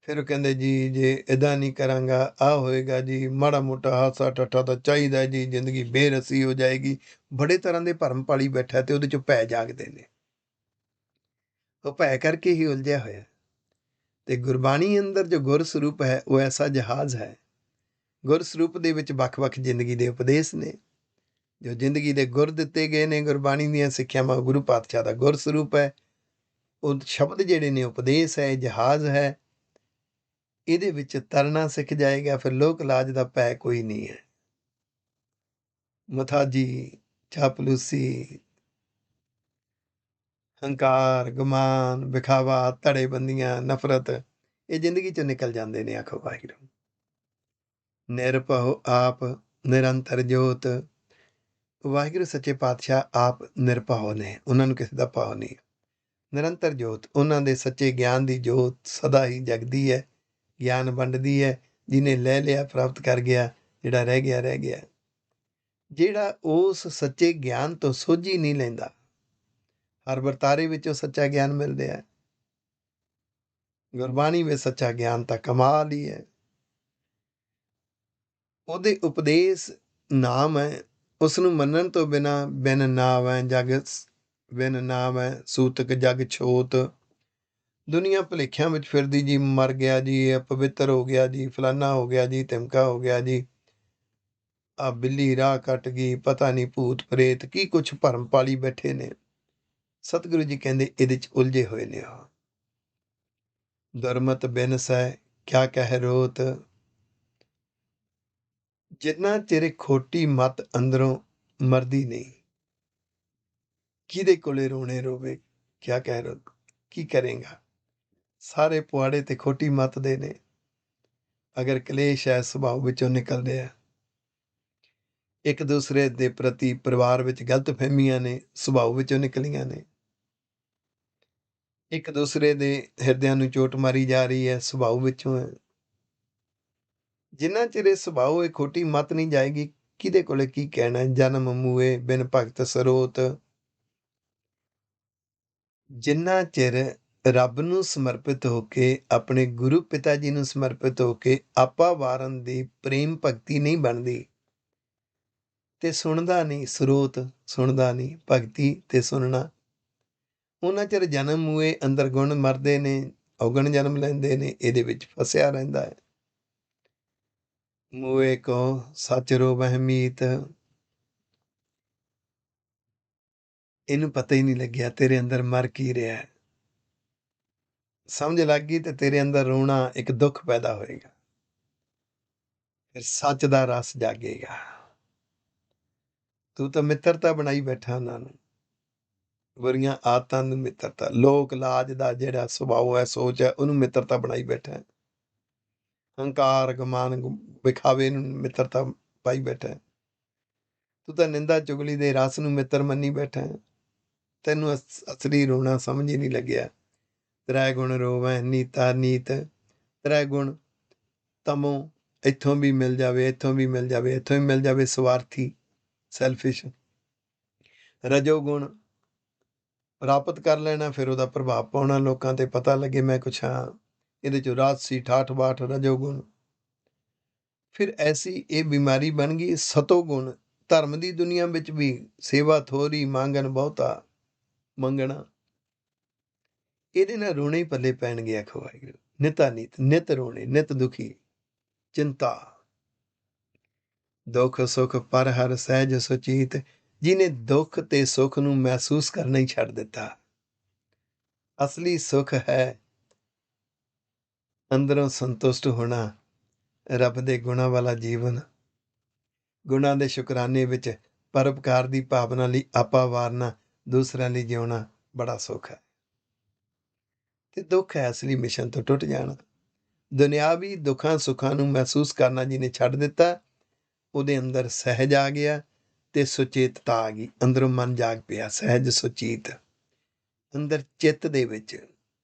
ਫਿਰ ਉਹ ਕਹਿੰਦੇ ਜੀ ਜੇ ਇੱਦਾਂ ਨਹੀਂ ਕਰਾਂਗਾ ਆਹ ਹੋਏਗਾ ਜੀ, ਮਾੜਾ ਮੋਟਾ ਹਾਸਾ ਠੱਠਾ ਤਾਂ ਚਾਹੀਦਾ ਜੀ, ਜ਼ਿੰਦਗੀ ਬੇਰਸੀ ਹੋ ਜਾਏਗੀ। ਬੜੇ ਤਰ੍ਹਾਂ ਦੇ ਭਰਮ ਪਾਲੀ ਬੈਠਾ ਤੇ ਉਹਦੇ 'ਚੋਂ ਭੈ ਜਾਗਦੇ ਨੇ। ਉਹ ਭੈ ਕਰਕੇ ਹੀ ਉਲਝਿਆ ਹੋਇਆ। ਤੇ ਗੁਰਬਾਣੀ ਅੰਦਰ ਜੋ ਗੁਰ ਸਰੂਪ ਹੈ ਉਹ ਐਸਾ ਜਹਾਜ਼ ਹੈ। ਗੁਰ ਸਰੂਪ ਦੇ ਵਿੱਚ ਵੱਖ-ਵੱਖ ਜ਼ਿੰਦਗੀ ਦੇ ਉਪਦੇਸ਼ ਨੇ, ਜੋ ਜ਼ਿੰਦਗੀ ਦੇ ਗੁਰ ਦਿੱਤੇ ਗਏ ਨੇ। ਗੁਰਬਾਣੀ ਦੀਆਂ ਸਿੱਖਿਆਵਾਂ ਗੁਰੂ ਪਾਤਸ਼ਾਹ ਦਾ ਗੁਰ ਸਰੂਪ ਹੈ। ਉਹ ਸ਼ਬਦ ਜਿਹੜੇ ਨੇ ਉਪਦੇਸ਼ ਹੈ, ਜਹਾਜ਼ ਹੈ। ਇਹਦੇ ਵਿੱਚ ਤਰਨਾ ਸਿੱਖ ਜਾਏਗਾ, ਫਿਰ ਲੋਕ ਲਾਜ ਦਾ ਭੈ ਕੋਈ ਨਹੀਂ ਹੈ। ਮੁਥਾਜੀ, ਚਾਪਲੂਸੀ, ਹੰਕਾਰ, ਗੁਮਾਨ, ਵਿਖਾਵਾ, ਧੜੇਬੰਦੀਆਂ, ਨਫ਼ਰਤ, ਇਹ ਜ਼ਿੰਦਗੀ 'ਚੋਂ ਨਿਕਲ ਜਾਂਦੇ ਨੇ। ਆਖੋ ਵਾਹਿਗੁਰੂ। ਨਿਰਭਉ ਆਪ ਨਿਰੰਤਰ ਜੋਤ। ਵਾਹਿਗੁਰੂ ਸੱਚੇ ਪਾਤਸ਼ਾਹ ਆਪ ਨਿਰਭਉ ਨੇ, ਉਹਨਾਂ ਨੂੰ ਕਿਸੇ ਦਾ ਭਾਵ ਨਹੀਂ। ਨਿਰੰਤਰ ਜੋਤ, ਉਹਨਾਂ ਦੇ ਸੱਚੇ ਗਿਆਨ ਦੀ ਜੋਤ ਸਦਾ ਹੀ ਜਗਦੀ ਹੈ, ਗਿਆਨ ਵੰਡਦੀ ਹੈ। ਜਿਹਨੇ ਲੈ ਲਿਆ ਪ੍ਰਾਪਤ ਕਰ ਗਿਆ, ਜਿਹੜਾ ਰਹਿ ਗਿਆ ਰਹਿ ਗਿਆ। ਜਿਹੜਾ ਉਸ ਸੱਚੇ ਗਿਆਨ ਤੋਂ ਸੋਝੀ ਨਹੀਂ ਲੈਂਦਾ, ਹਰ ਵਰਤਾਰੇ ਵਿੱਚੋਂ ਸੱਚਾ ਗਿਆਨ ਮਿਲ ਰਿਹਾ। ਗੁਰਬਾਣੀ ਵਿੱਚ ਸੱਚਾ ਗਿਆਨ ਤਾਂ ਕਮਾਲ ਹੀ ਹੈ। ਉਹਦੇ ਉਪਦੇਸ਼ ਨਾਮ ਹੈ, ਉਸ ਨੂੰ ਮੰਨਣ ਤੋਂ ਬਿਨਾਂ ਬਿਨ ਨਾਵੈ ਜਗ, ਬਿਨ ਨਾਵੈ ਸੂਤਕ ਜਗ ਛੋਤ। ਦੁਨੀਆ ਭੁਲੇਖਿਆਂ ਵਿੱਚ ਫਿਰਦੀ ਜੀ, ਮਰ ਗਿਆ ਜੀ, ਇਹ ਪਵਿੱਤਰ ਹੋ ਗਿਆ ਜੀ, ਫਲਾਨਾ ਹੋ ਗਿਆ ਜੀ, ਧਮਕਾ ਹੋ ਗਿਆ ਜੀ, ਆ ਬਿੱਲੀ ਰਾਹ ਕੱਟ ਗਈ, ਪਤਾ ਨਹੀਂ ਭੂਤ ਪ੍ਰੇਤ ਕੀ ਕੁਛ ਭਰਮ ਪਾਲੀ ਬੈਠੇ ਨੇ। ਸਤਿਗੁਰੂ ਜੀ ਕਹਿੰਦੇ ਇਹਦੇ 'ਚ ਉਲਝੇ ਹੋਏ ਨੇ। ਉਹ ਦੁਰਮਤ ਬਿਨਸੈ ਕਿਆ ਕਹਿ ਰੋਤ। ਜਿੰਨਾ ਚਿਰ ਖੋਟੀ ਮੱਤ ਅੰਦਰੋਂ ਮਰਦੀ ਨਹੀਂ, ਕਿਹਦੇ ਕੋਲੇ ਰੋਣੇ ਰੋਵੇ, ਕਿਆ ਕਹਿ ਰੋ, ਕੀ ਕਰੇਗਾ। ਸਾਰੇ ਪੁਆੜੇ ਤੇ ਖੋਟੀ ਮੱਤ ਦੇ ਨੇ। ਅਗਰ ਕਲੇਸ਼ ਹੈ ਸੁਭਾਅ ਵਿੱਚੋਂ ਨਿਕਲਦੇ ਆ, ਇੱਕ ਦੂਸਰੇ ਦੇ ਪ੍ਰਤੀ ਪਰਿਵਾਰ ਵਿੱਚ ਗਲਤ ਫਹਿਮੀਆਂ ਨੇ, ਸੁਭਾਅ ਵਿੱਚੋਂ ਨਿਕਲੀਆਂ ਨੇ। ਇੱਕ ਦੂਸਰੇ ਦੇ ਹਿਰਦਿਆਂ ਨੂੰ ਚੋਟ ਮਾਰੀ ਜਾ ਰਹੀ ਹੈ, ਸੁਭਾਅ ਵਿੱਚੋਂ ਹੈ। ਜਿੰਨਾ ਚਿਰ ਇਹ ਸੁਭਾਅ ਇਹ ਖੋਟੀ ਮੱਤ ਨਹੀਂ ਜਾਏਗੀ, ਕਿਹਦੇ ਕੋਲੇ ਕੀ ਕਹਿਣਾ। ਜਨਮ ਮੂਏ ਬਿਨ ਭਗਤ ਸਰੋਤ। ਜਿੰਨਾ ਚਿਰ ਰੱਬ ਨੂੰ ਸਮਰਪਿਤ ਹੋ ਕੇ, ਆਪਣੇ ਗੁਰੂ ਪਿਤਾ ਜੀ ਨੂੰ ਸਮਰਪਿਤ ਹੋ ਕੇ ਆਪਾ ਵਾਰਨ ਦੀ ਪ੍ਰੇਮ ਭਗਤੀ ਨਹੀਂ ਬਣਦੀ, ਤੇ ਸੁਣਦਾ ਨਹੀਂ, ਸਰੋਤ ਸੁਣਦਾ ਨਹੀਂ, ਭਗਤੀ ਤੇ ਸੁਣਨਾ, ਉਹਨਾਂ ਚਿਰ ਜਨਮ ਮੂਏ ਅੰਦਰ ਗੁਣ ਮਰਦੇ ਨੇ, ਔਗਣ ਜਨਮ ਲੈਂਦੇ ਨੇ, ਇਹਦੇ ਵਿੱਚ ਫਸਿਆ ਰਹਿੰਦਾ ਹੈ। ਮੂਏ ਕੋ ਸੱਚ ਰੋ ਵਹਿਮੀਤ। ਇਹਨੂੰ ਪਤਾ ਹੀ ਨਹੀਂ ਲੱਗਿਆ ਤੇਰੇ ਅੰਦਰ ਮਰ ਕੀ ਰਿਹਾ ਹੈ। ਸਮਝ ਲੱਗ ਗਈ ਤੇ ਤੇਰੇ ਅੰਦਰ ਰੋਣਾ, ਇੱਕ ਦੁੱਖ ਪੈਦਾ ਹੋਏਗਾ। ਫਿਰ ਸੱਚ ਦਾ ਰਸ ਜਾਗੇਗਾ। ਤੂੰ ਤਾਂ ਮਿੱਤਰਤਾ ਬਣਾਈ ਬੈਠਾ ਉਹਨਾਂ ਨੂੰ, ਬੁਰੀਆਂ ਆਦਤਾਂ ਨੂੰ ਮਿੱਤਰਤਾ, ਲੋਕ ਲਾਜ ਦਾ ਜਿਹੜਾ ਸੁਭਾਅ ਹੈ, ਸੋਚ ਹੈ, ਉਹਨੂੰ ਮਿੱਤਰਤਾ ਬਣਾਈ ਬੈਠਾ। ਹੰਕਾਰ, ਗੁਮਾਨ, ਵਿਖਾਵੇ ਨੂੰ ਮਿੱਤਰਤਾ ਪਾਈ ਬੈਠਾ। ਤੂੰ ਤਾਂ ਨਿੰਦਾ ਚੁਗਲੀ ਦੇ ਰਸ ਨੂੰ ਮਿੱਤਰ ਮੰਨੀ ਬੈਠਾ। ਤੈਨੂੰ ਅਸਲੀ ਰੋਣਾ ਸਮਝ ਹੀ ਨਹੀਂ ਲੱਗਿਆ। ਤ੍ਰੈ ਗੁਣ ਰੋਵੈ ਨੀਤਾ ਨੀਤ। ਤ੍ਰੈ ਗੁਣ ਤਮੋ, ਇੱਥੋਂ ਵੀ ਮਿਲ ਜਾਵੇ, ਇੱਥੋਂ ਵੀ ਮਿਲ ਜਾਵੇ, ਇੱਥੋਂ ਵੀ ਮਿਲ ਜਾਵੇ, ਸਵਾਰਥੀ, ਸੈਲਫਿਸ਼। ਰਜੋ ਗੁਣ ਪ੍ਰਾਪਤ ਕਰ ਲੈਣਾ, ਫਿਰ ਉਹਦਾ ਪ੍ਰਭਾਵ ਪਾਉਣਾ ਲੋਕਾਂ 'ਤੇ, ਪਤਾ ਲੱਗੇ ਮੈਂ ਕੁਛ ਹਾਂ। ਇਹਦੇ 'ਚੋਂ ਰਾਜਸੀ ਠਾਠ ਬਾਠ ਰਜੋ ਗੁਣ। ਫਿਰ ਐਸੀ ਇਹ ਬਿਮਾਰੀ ਬਣ ਗਈ ਸਤੋ ਗੁਣ, ਧਰਮ ਦੀ ਦੁਨੀਆ ਵਿੱਚ ਵੀ ਸੇਵਾ ਥੋੜ੍ਹੀ ਮੰਗਣ ਬਹੁਤਾ ਮੰਗਣਾ, ਇਹਦੇ ਨਾਲ ਰੋਣੇ ਹੀ ਪੱਲੇ ਪੈਣਗੇ। ਆਖੋ ਵਾਹਿਗੁਰੂ। ਨਿਤਾ ਨੀਤ ਨਿਤ ਰੋਣੇ, ਨਿਤ ਦੁਖੀ, ਚਿੰਤਾ, ਦੁੱਖ ਸੁੱਖ ਪਰ ਹਰ ਸਹਿਜ ਸੁਚੀਤ। ਜਿਹਨੇ ਦੁੱਖ ਤੇ ਸੁੱਖ ਨੂੰ ਮਹਿਸੂਸ ਕਰਨਾ ਹੀ ਛੱਡ ਦਿੱਤਾ। ਅਸਲੀ ਸੁੱਖ ਹੈ ਅੰਦਰੋਂ ਸੰਤੁਸ਼ਟ ਹੋਣਾ, ਰੱਬ ਦੇ ਗੁਣਾਂ ਵਾਲਾ ਜੀਵਨ, ਗੁਣਾਂ ਦੇ ਸ਼ੁਕਰਾਨੇ ਵਿੱਚ ਪਰਉਪਕਾਰ ਦੀ ਭਾਵਨਾ ਲਈ ਆਪਾ ਵਾਰਨਾ, ਦੂਸਰਿਆਂ ਲਈ ਜਿਉਣਾ ਬੜਾ ਸੁੱਖ ਹੈ। ਤੇ ਦੁੱਖ ਹੈ ਅਸਲੀ ਮਿਸ਼ਨ ਤੋਂ ਟੁੱਟ ਜਾਣਾ। ਦੁਨਿਆਵੀ ਦੁੱਖਾਂ ਸੁੱਖਾਂ ਨੂੰ ਮਹਿਸੂਸ ਕਰਨਾ ਜਿਹਨੇ ਛੱਡ ਦਿੱਤਾ, ਉਹਦੇ ਅੰਦਰ ਸਹਿਜ ਆ ਗਿਆ ਤੇ ਸੁਚੇਤਤਾ ਆ ਗਈ। ਅੰਦਰੋਂ ਮਨ ਜਾਗ ਪਿਆ, ਸਹਿਜ ਸੁਚੇਤ। ਅੰਦਰ ਚਿੱਤ ਦੇ ਵਿੱਚ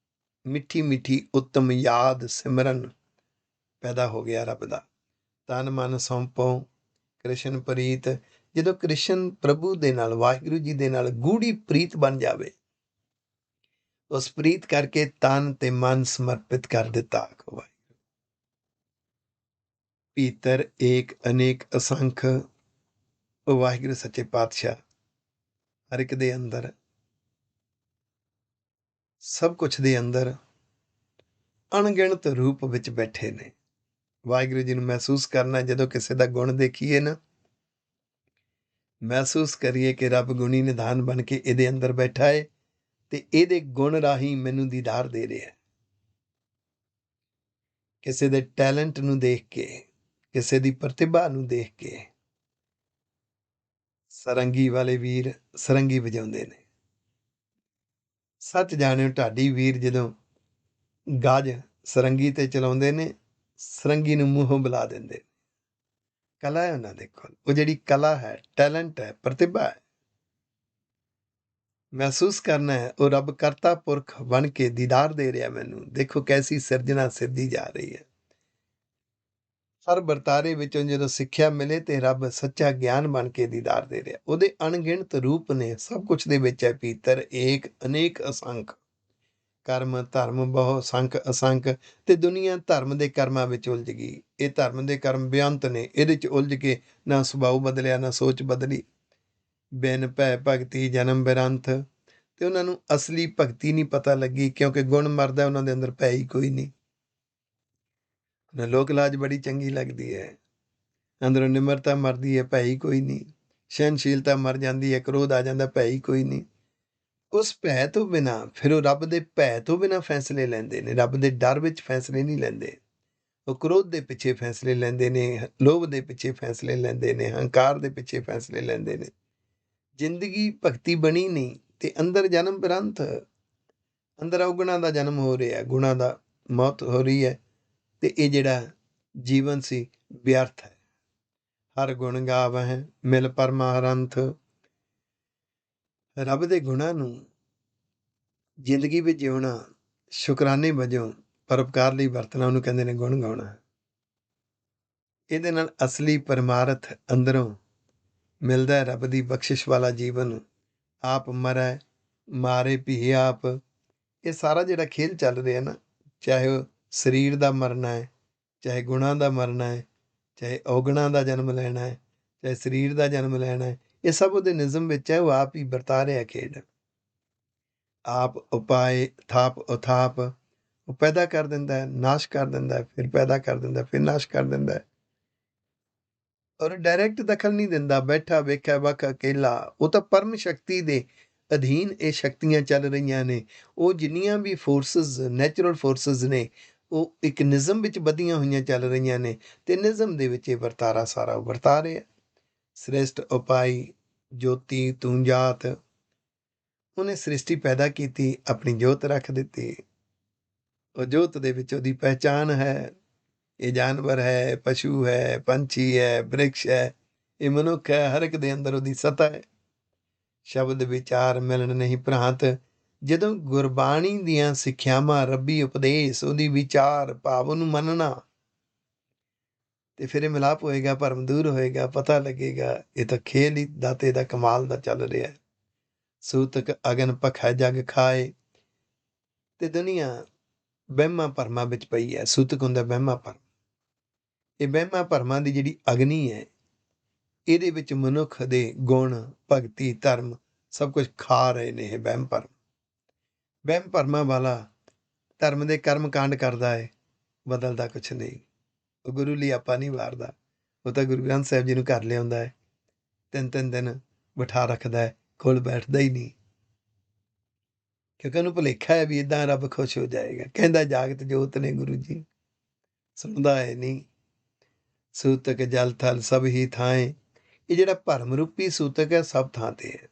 ਮਿੱਠੀ ਮਿੱਠੀ ਉੱਤਮ ਯਾਦ ਸਿਮਰਨ ਪੈਦਾ ਹੋ ਗਿਆ ਰੱਬ ਦਾ। ਤਨ ਮਨ ਸੌਂਪੋ ਕ੍ਰਿਸ਼ਨ ਪ੍ਰੀਤ। ਜਦੋਂ ਕ੍ਰਿਸ਼ਨ ਪ੍ਰਭੂ ਦੇ ਨਾਲ, ਵਾਹਿਗੁਰੂ ਜੀ ਦੇ ਨਾਲ ਗੂੜੀ ਪ੍ਰੀਤ ਬਣ ਜਾਵੇ, ਉਸ ਪ੍ਰੀਤ ਕਰਕੇ ਤਨ ਤੇ ਮਨ ਸਮਰਪਿਤ ਕਰ ਦਿੱਤਾ। ਭੀਤਰ ਏਕ ਅਨੇਕ ਅਸੰਖ। ਉਹ ਵਾਹਿਗੁਰੂ ਸੱਚੇ ਪਾਤਸ਼ਾਹ ਹਰ ਇੱਕ ਦੇ ਅੰਦਰ, ਸਭ ਕੁਛ ਦੇ ਅੰਦਰ ਅਣਗਿਣਤ ਰੂਪ ਵਿੱਚ ਬੈਠੇ ਨੇ। ਵਾਹਿਗੁਰੂ ਜੀ ਨੂੰ ਮਹਿਸੂਸ ਕਰਨਾ, ਜਦੋਂ ਕਿਸੇ ਦਾ ਗੁਣ ਦੇਖੀਏ ਨਾ, ਮਹਿਸੂਸ ਕਰੀਏ ਕਿ ਰੱਬ ਗੁਣੀ ਨਿਧਾਨ ਬਣ ਕੇ ਇਹਦੇ ਅੰਦਰ ਬੈਠਾ ਹੈ ਤੇ ਇਹਦੇ ਗੁਣ ਰਾਹੀਂ ਮੈਨੂੰ ਦੀਦਾਰ ਦੇ ਰਿਹਾ। ਕਿਸੇ ਦੇ ਟੈਲੈਂਟ ਨੂੰ ਦੇਖ ਕੇ, ਕਿਸੇ ਦੀ ਪ੍ਰਤਿਭਾ ਨੂੰ ਦੇਖ ਕੇ ਸਰੰਗੀ ਵਾਲੇ ਵੀਰ ਸਰੰਗੀ ਵਜਾਉਂਦੇ ਨੇ। ਸੱਚ ਜਾਣਿਓ ਢਾਡੀ ਵੀਰ ਜਦੋਂ ਗਜ ਸਰੰਗੀ ਤੇ ਚਲਾਉਂਦੇ ਨੇ, ਸਰੰਗੀ ਨੂੰ ਮੂੰਹੋਂ ਬੁਲਾ ਦਿੰਦੇ। ਕਲਾ ਹੈ ਉਹਨਾਂ ਦੇ ਕੋਲ। ਉਹ ਜਿਹੜੀ ਕਲਾ ਹੈ, ਟੈਲੈਂਟ ਹੈ, ਪ੍ਰਤਿਭਾ ਹੈ, ਮਹਿਸੂਸ ਕਰਨਾ ਹੈ ਉਹ ਰੱਬ ਕਰਤਾ ਪੁਰਖ ਬਣ ਕੇ ਦੀਦਾਰ ਦੇ ਰਿਹਾ ਮੈਨੂੰ। ਦੇਖੋ ਕੈਸੀ ਸਿਰਜਣਾ ਸਿੱਧੀ ਜਾ ਰਹੀ ਹੈ। ਹਰ ਵਰਤਾਰੇ ਵਿੱਚੋਂ ਜਦੋਂ ਸਿੱਖਿਆ ਮਿਲੇ ਤੇ ਰੱਬ ਸੱਚਾ ਗਿਆਨ ਬਣ ਕੇ ਦੀਦਾਰ ਦੇ ਰਿਹਾ। ਉਹਦੇ ਅਣਗਿਣਤ ਰੂਪ ਨੇ, ਸਭ ਕੁਛ ਦੇ ਵਿੱਚ ਹੈ। ਭੀਤਰ ਏਕ ਅਨੇਕ ਅਸੰਖ। ਕਰਮ ਧਰਮ ਬਹੁ ਸੰਖ ਅਸੰਖ। ਤੇ ਦੁਨੀਆ ਧਰਮ ਦੇ ਕਰਮਾਂ ਵਿੱਚ ਉਲਝ ਗਈ। ਇਹ ਧਰਮ ਦੇ ਕਰਮ ਬੇਅੰਤ ਨੇ, ਇਹਦੇ 'ਚ ਉਲਝ ਕੇ ਨਾ ਸੁਭਾਅ ਬਦਲਿਆ, ਨਾ ਸੋਚ ਬਦਲੀ। ਬਿਨ ਭੈ ਭਗਤੀ ਜਨਮ ਬਿਰੰਥ। ਤੇ ਉਹਨਾਂ ਨੂੰ ਅਸਲੀ ਭਗਤੀ ਨਹੀਂ ਪਤਾ ਲੱਗੀ, ਕਿਉਂਕਿ ਗੁਣ ਮਰਦਾ ਉਹਨਾਂ ਦੇ ਅੰਦਰ ਭੈ ਹੀ ਕੋਈ ਨਹੀਂ। ਲੋਕ ਲਾਜ ਬੜੀ ਚੰਗੀ ਲੱਗਦੀ ਹੈ, ਅੰਦਰੋਂ ਨਿਮਰਤਾ ਮਰਦੀ ਹੈ, ਭੈ ਹੀ ਕੋਈ ਨਹੀਂ। ਸਹਿਨਸ਼ੀਲਤਾ ਮਰ ਜਾਂਦੀ ਹੈ, ਕ੍ਰੋਧ ਆ ਜਾਂਦਾ, ਭੈ ਹੀ ਕੋਈ ਨਹੀਂ। ਉਸ ਭੈ ਤੋਂ ਬਿਨਾਂ ਫਿਰ ਉਹ ਰੱਬ ਦੇ ਭੈ ਤੋਂ ਬਿਨਾਂ ਫੈਸਲੇ ਲੈਂਦੇ ਨੇ। ਰੱਬ ਦੇ ਡਰ ਵਿੱਚ ਫੈਸਲੇ ਨਹੀਂ ਲੈਂਦੇ। ਉਹ ਕ੍ਰੋਧ ਦੇ ਪਿੱਛੇ ਫੈਸਲੇ ਲੈਂਦੇ ਨੇ, ਲੋਭ ਦੇ ਪਿੱਛੇ ਫੈਸਲੇ ਲੈਂਦੇ ਨੇ, ਹੰਕਾਰ ਦੇ ਪਿੱਛੇ ਫੈਸਲੇ ਲੈਂਦੇ ਨੇ। ਜ਼ਿੰਦਗੀ ਭਗਤੀ ਬਣੀ ਨਹੀਂ ਤੇ ਅੰਦਰ ਜਨਮ ਬਿਰੰਥ। ਅੰਦਰ ਔਗੁਣਾਂ ਦਾ ਜਨਮ ਹੋ ਰਿਹਾ, ਗੁਣਾਂ ਦਾ ਮੌਤ ਹੋ ਰਹੀ ਹੈ। ਤੇ ਇਹ ਜਿਹੜਾ ਜੀਵਨ ਸੀ ਵਿਅਰਥ ਹੈ। ਹਰ ਗੁਣ ਗਾਵਹਿ ਮਿਲ ਪਰਮਾਰੰਥ। ਰੱਬ ਦੇ ਗੁਣਾਂ ਨੂੰ ਜ਼ਿੰਦਗੀ ਵਿੱਚ ਜਿਉਣਾ, ਸ਼ੁਕਰਾਨੇ ਵਜੋਂ ਪਰਉਪਕਾਰ ਲਈ ਵਰਤਣਾ, ਉਹਨੂੰ ਕਹਿੰਦੇ ਨੇ ਗੁਣ ਗਾਉਣਾ। ਇਹਦੇ ਨਾਲ ਅਸਲੀ ਪਰਮਾਰਥ ਅੰਦਰੋਂ ਮਿਲਦਾ ਹੈ, ਰੱਬ ਦੀ ਬਖਸ਼ਿਸ਼ ਵਾਲਾ ਜੀਵਨ। ਆਪ ਮਰੈ ਮਾਰੇ ਭੀ ਆਪ। ਇਹ ਸਾਰਾ ਜਿਹੜਾ ਖੇਲ ਚੱਲ ਰਿਹਾ ਨਾ, ਚਾਹੇ ਉਹ ਸਰੀਰ ਦਾ ਮਰਨਾ ਹੈ, ਚਾਹੇ ਗੁਣਾਂ ਦਾ ਮਰਨਾ ਹੈ, ਚਾਹੇ ਔਗਣਾਂ ਦਾ ਜਨਮ ਲੈਣਾ ਹੈ, ਚਾਹੇ ਸਰੀਰ ਦਾ ਜਨਮ ਲੈਣਾ ਹੈ, ਇਹ ਸਭ ਉਹਦੇ ਨਿਜ਼ਮ ਵਿੱਚ ਹੈ। ਉਹ ਆਪ ਹੀ ਵਰਤਾ ਰਿਹਾ ਖੇਡ। ਆਪ ਉਪਾਏ ਥਾਪ ਉਥਾਪ। ਉਹ ਪੈਦਾ ਕਰ ਦਿੰਦਾ ਹੈ, ਨਾਸ਼ ਕਰ ਦਿੰਦਾ ਹੈ, ਫਿਰ ਪੈਦਾ ਕਰ ਦਿੰਦਾ, ਫਿਰ ਨਾਸ਼ ਕਰ ਦਿੰਦਾ ਹੈ। ਔਰ ਡਾਇਰੈਕਟ ਦਖਲ ਨਹੀਂ ਦਿੰਦਾ। ਬੈਠਾ ਵੇਖਿਆ ਵੱਖ ਅਕੇਲਾ। ਉਹ ਤਾਂ ਪਰਮ ਸ਼ਕਤੀ ਦੇ ਅਧੀਨ ਇਹ ਸ਼ਕਤੀਆਂ ਚੱਲ ਰਹੀਆਂ ਨੇ। ਉਹ ਜਿੰਨੀਆਂ ਵੀ ਫੋਰਸਿਸ, ਨੈਚੁਰਲ ਫੋਰਸਿਸ ਨੇ, ਉਹ ਇੱਕ ਨਿਜ਼ਮ ਵਿੱਚ ਬੱਧੀਆਂ ਹੋਈਆਂ ਚੱਲ ਰਹੀਆਂ ਨੇ ਤੇ ਨਿਜ਼ਮ ਦੇ ਵਿੱਚ ਇਹ ਵਰਤਾਰਾ ਸਾਰਾ ਉਹ ਵਰਤਾ ਰਿਹਾ। ਸ੍ਰੇਸ਼ਟ ਉਪਾਈ ਜੋਤੀ ਤੂੰ ਜਾਤ। ਉਹਨੇ ਸ੍ਰਿਸ਼ਟੀ ਪੈਦਾ ਕੀਤੀ, ਆਪਣੀ ਜੋਤ ਰੱਖ ਦਿੱਤੀ। ਉਹ ਜੋਤ ਦੇ ਵਿੱਚ ਉਹਦੀ ਪਹਿਚਾਣ ਹੈ। ਇਹ ਜਾਨਵਰ ਹੈ, ਪਸ਼ੂ ਹੈ, ਪੰਛੀ ਹੈ, ਬ੍ਰਿਕਸ਼ ਹੈ, ਇਹ ਮਨੁੱਖ ਹੈ, ਹਰ ਇੱਕ ਦੇ ਅੰਦਰ ਉਹਦੀ ਸਤਾ ਹੈ। ਸ਼ਬਦ ਵਿਚਾਰ ਮਿਲਣ ਨਹੀਂ ਭ੍ਰਾਂਤ। ਜਦੋਂ ਗੁਰਬਾਣੀ ਦੀਆਂ ਸਿੱਖਿਆਵਾਂ, ਰੱਬੀ ਉਪਦੇਸ਼, ਉਹਦੀ ਵਿਚਾਰ ਭਾਵ ਉਹਨੂੰ ਮੰਨਣਾ, ਤੇ ਫਿਰ ਇਹ ਮਿਲਾਪ ਹੋਏਗਾ, ਭਰਮ ਦੂਰ ਹੋਏਗਾ, ਪਤਾ ਲੱਗੇਗਾ ਇਹ ਤਾਂ ਖੇਲ ਹੀ ਦਾਤੇ ਦਾ ਕਮਾਲ ਦਾ ਚੱਲ ਰਿਹਾ। ਸੂਤਕ ਅਗਨ ਭਖੈ ਜਗ ਖਾਏ। ਤੇ ਦੁਨੀਆ ਵਹਿਮਾਂ ਭਰਮਾਂ ਵਿੱਚ ਪਈ ਹੈ। ਸੂਤਕ ਹੁੰਦਾ ਵਹਿਮਾਂ ਭਰਮ। ਇਹ ਵਹਿਮਾਂ ਭਰਮਾਂ ਦੀ ਜਿਹੜੀ ਅਗਨੀ ਹੈ, ਇਹਦੇ ਵਿੱਚ ਮਨੁੱਖ ਦੇ ਗੁਣ, ਭਗਤੀ, ਧਰਮ ਸਭ ਕੁਝ ਖਾ ਰਹੇ ਨੇ ਇਹ ਵਹਿਮ ਭਰਮ। ਵਹਿਮ ਭਰਮਾਂ ਵਾਲਾ ਧਰਮ ਦੇ ਕਰਮ ਕਾਂਡ ਕਰਦਾ ਹੈ, ਬਦਲਦਾ ਕੁਛ ਨਹੀਂ। ਉਹ ਗੁਰੂ ਲਈ ਆਪਾਂ ਨਹੀਂ ਵਾਰਦਾ, ਉਹ ਤਾਂ ਗੁਰੂ ਗ੍ਰੰਥ ਸਾਹਿਬ ਜੀ ਨੂੰ ਘਰ ਲਿਆਉਂਦਾ ਹੈ, 3-3 ਦਿਨ ਬਿਠਾ ਰੱਖਦਾ ਹੈ, ਕੋਲ ਬੈਠਦਾ ਹੀ ਨਹੀਂ, ਕਿਉਂਕਿ ਉਹਨੂੰ ਭੁਲੇਖਾ ਹੈ ਵੀ ਇੱਦਾਂ ਰੱਬ ਖੁਸ਼ ਹੋ ਜਾਏਗਾ। ਕਹਿੰਦਾ ਜਾਗਤ ਜੋਤ ਨੇ ਗੁਰੂ ਜੀ, ਸੁਣਦਾ ਹੈ ਨਹੀਂ। ਸੂਤਕ ਜਲ ਥਲ ਸਭ ਹੀ ਥਾਂਏ, ਇਹ ਜਿਹੜਾ ਭਰਮ ਰੂਪੀ ਸੂਤਕ ਹੈ ਸਭ ਥਾਂ ਤੇ ਹੈ।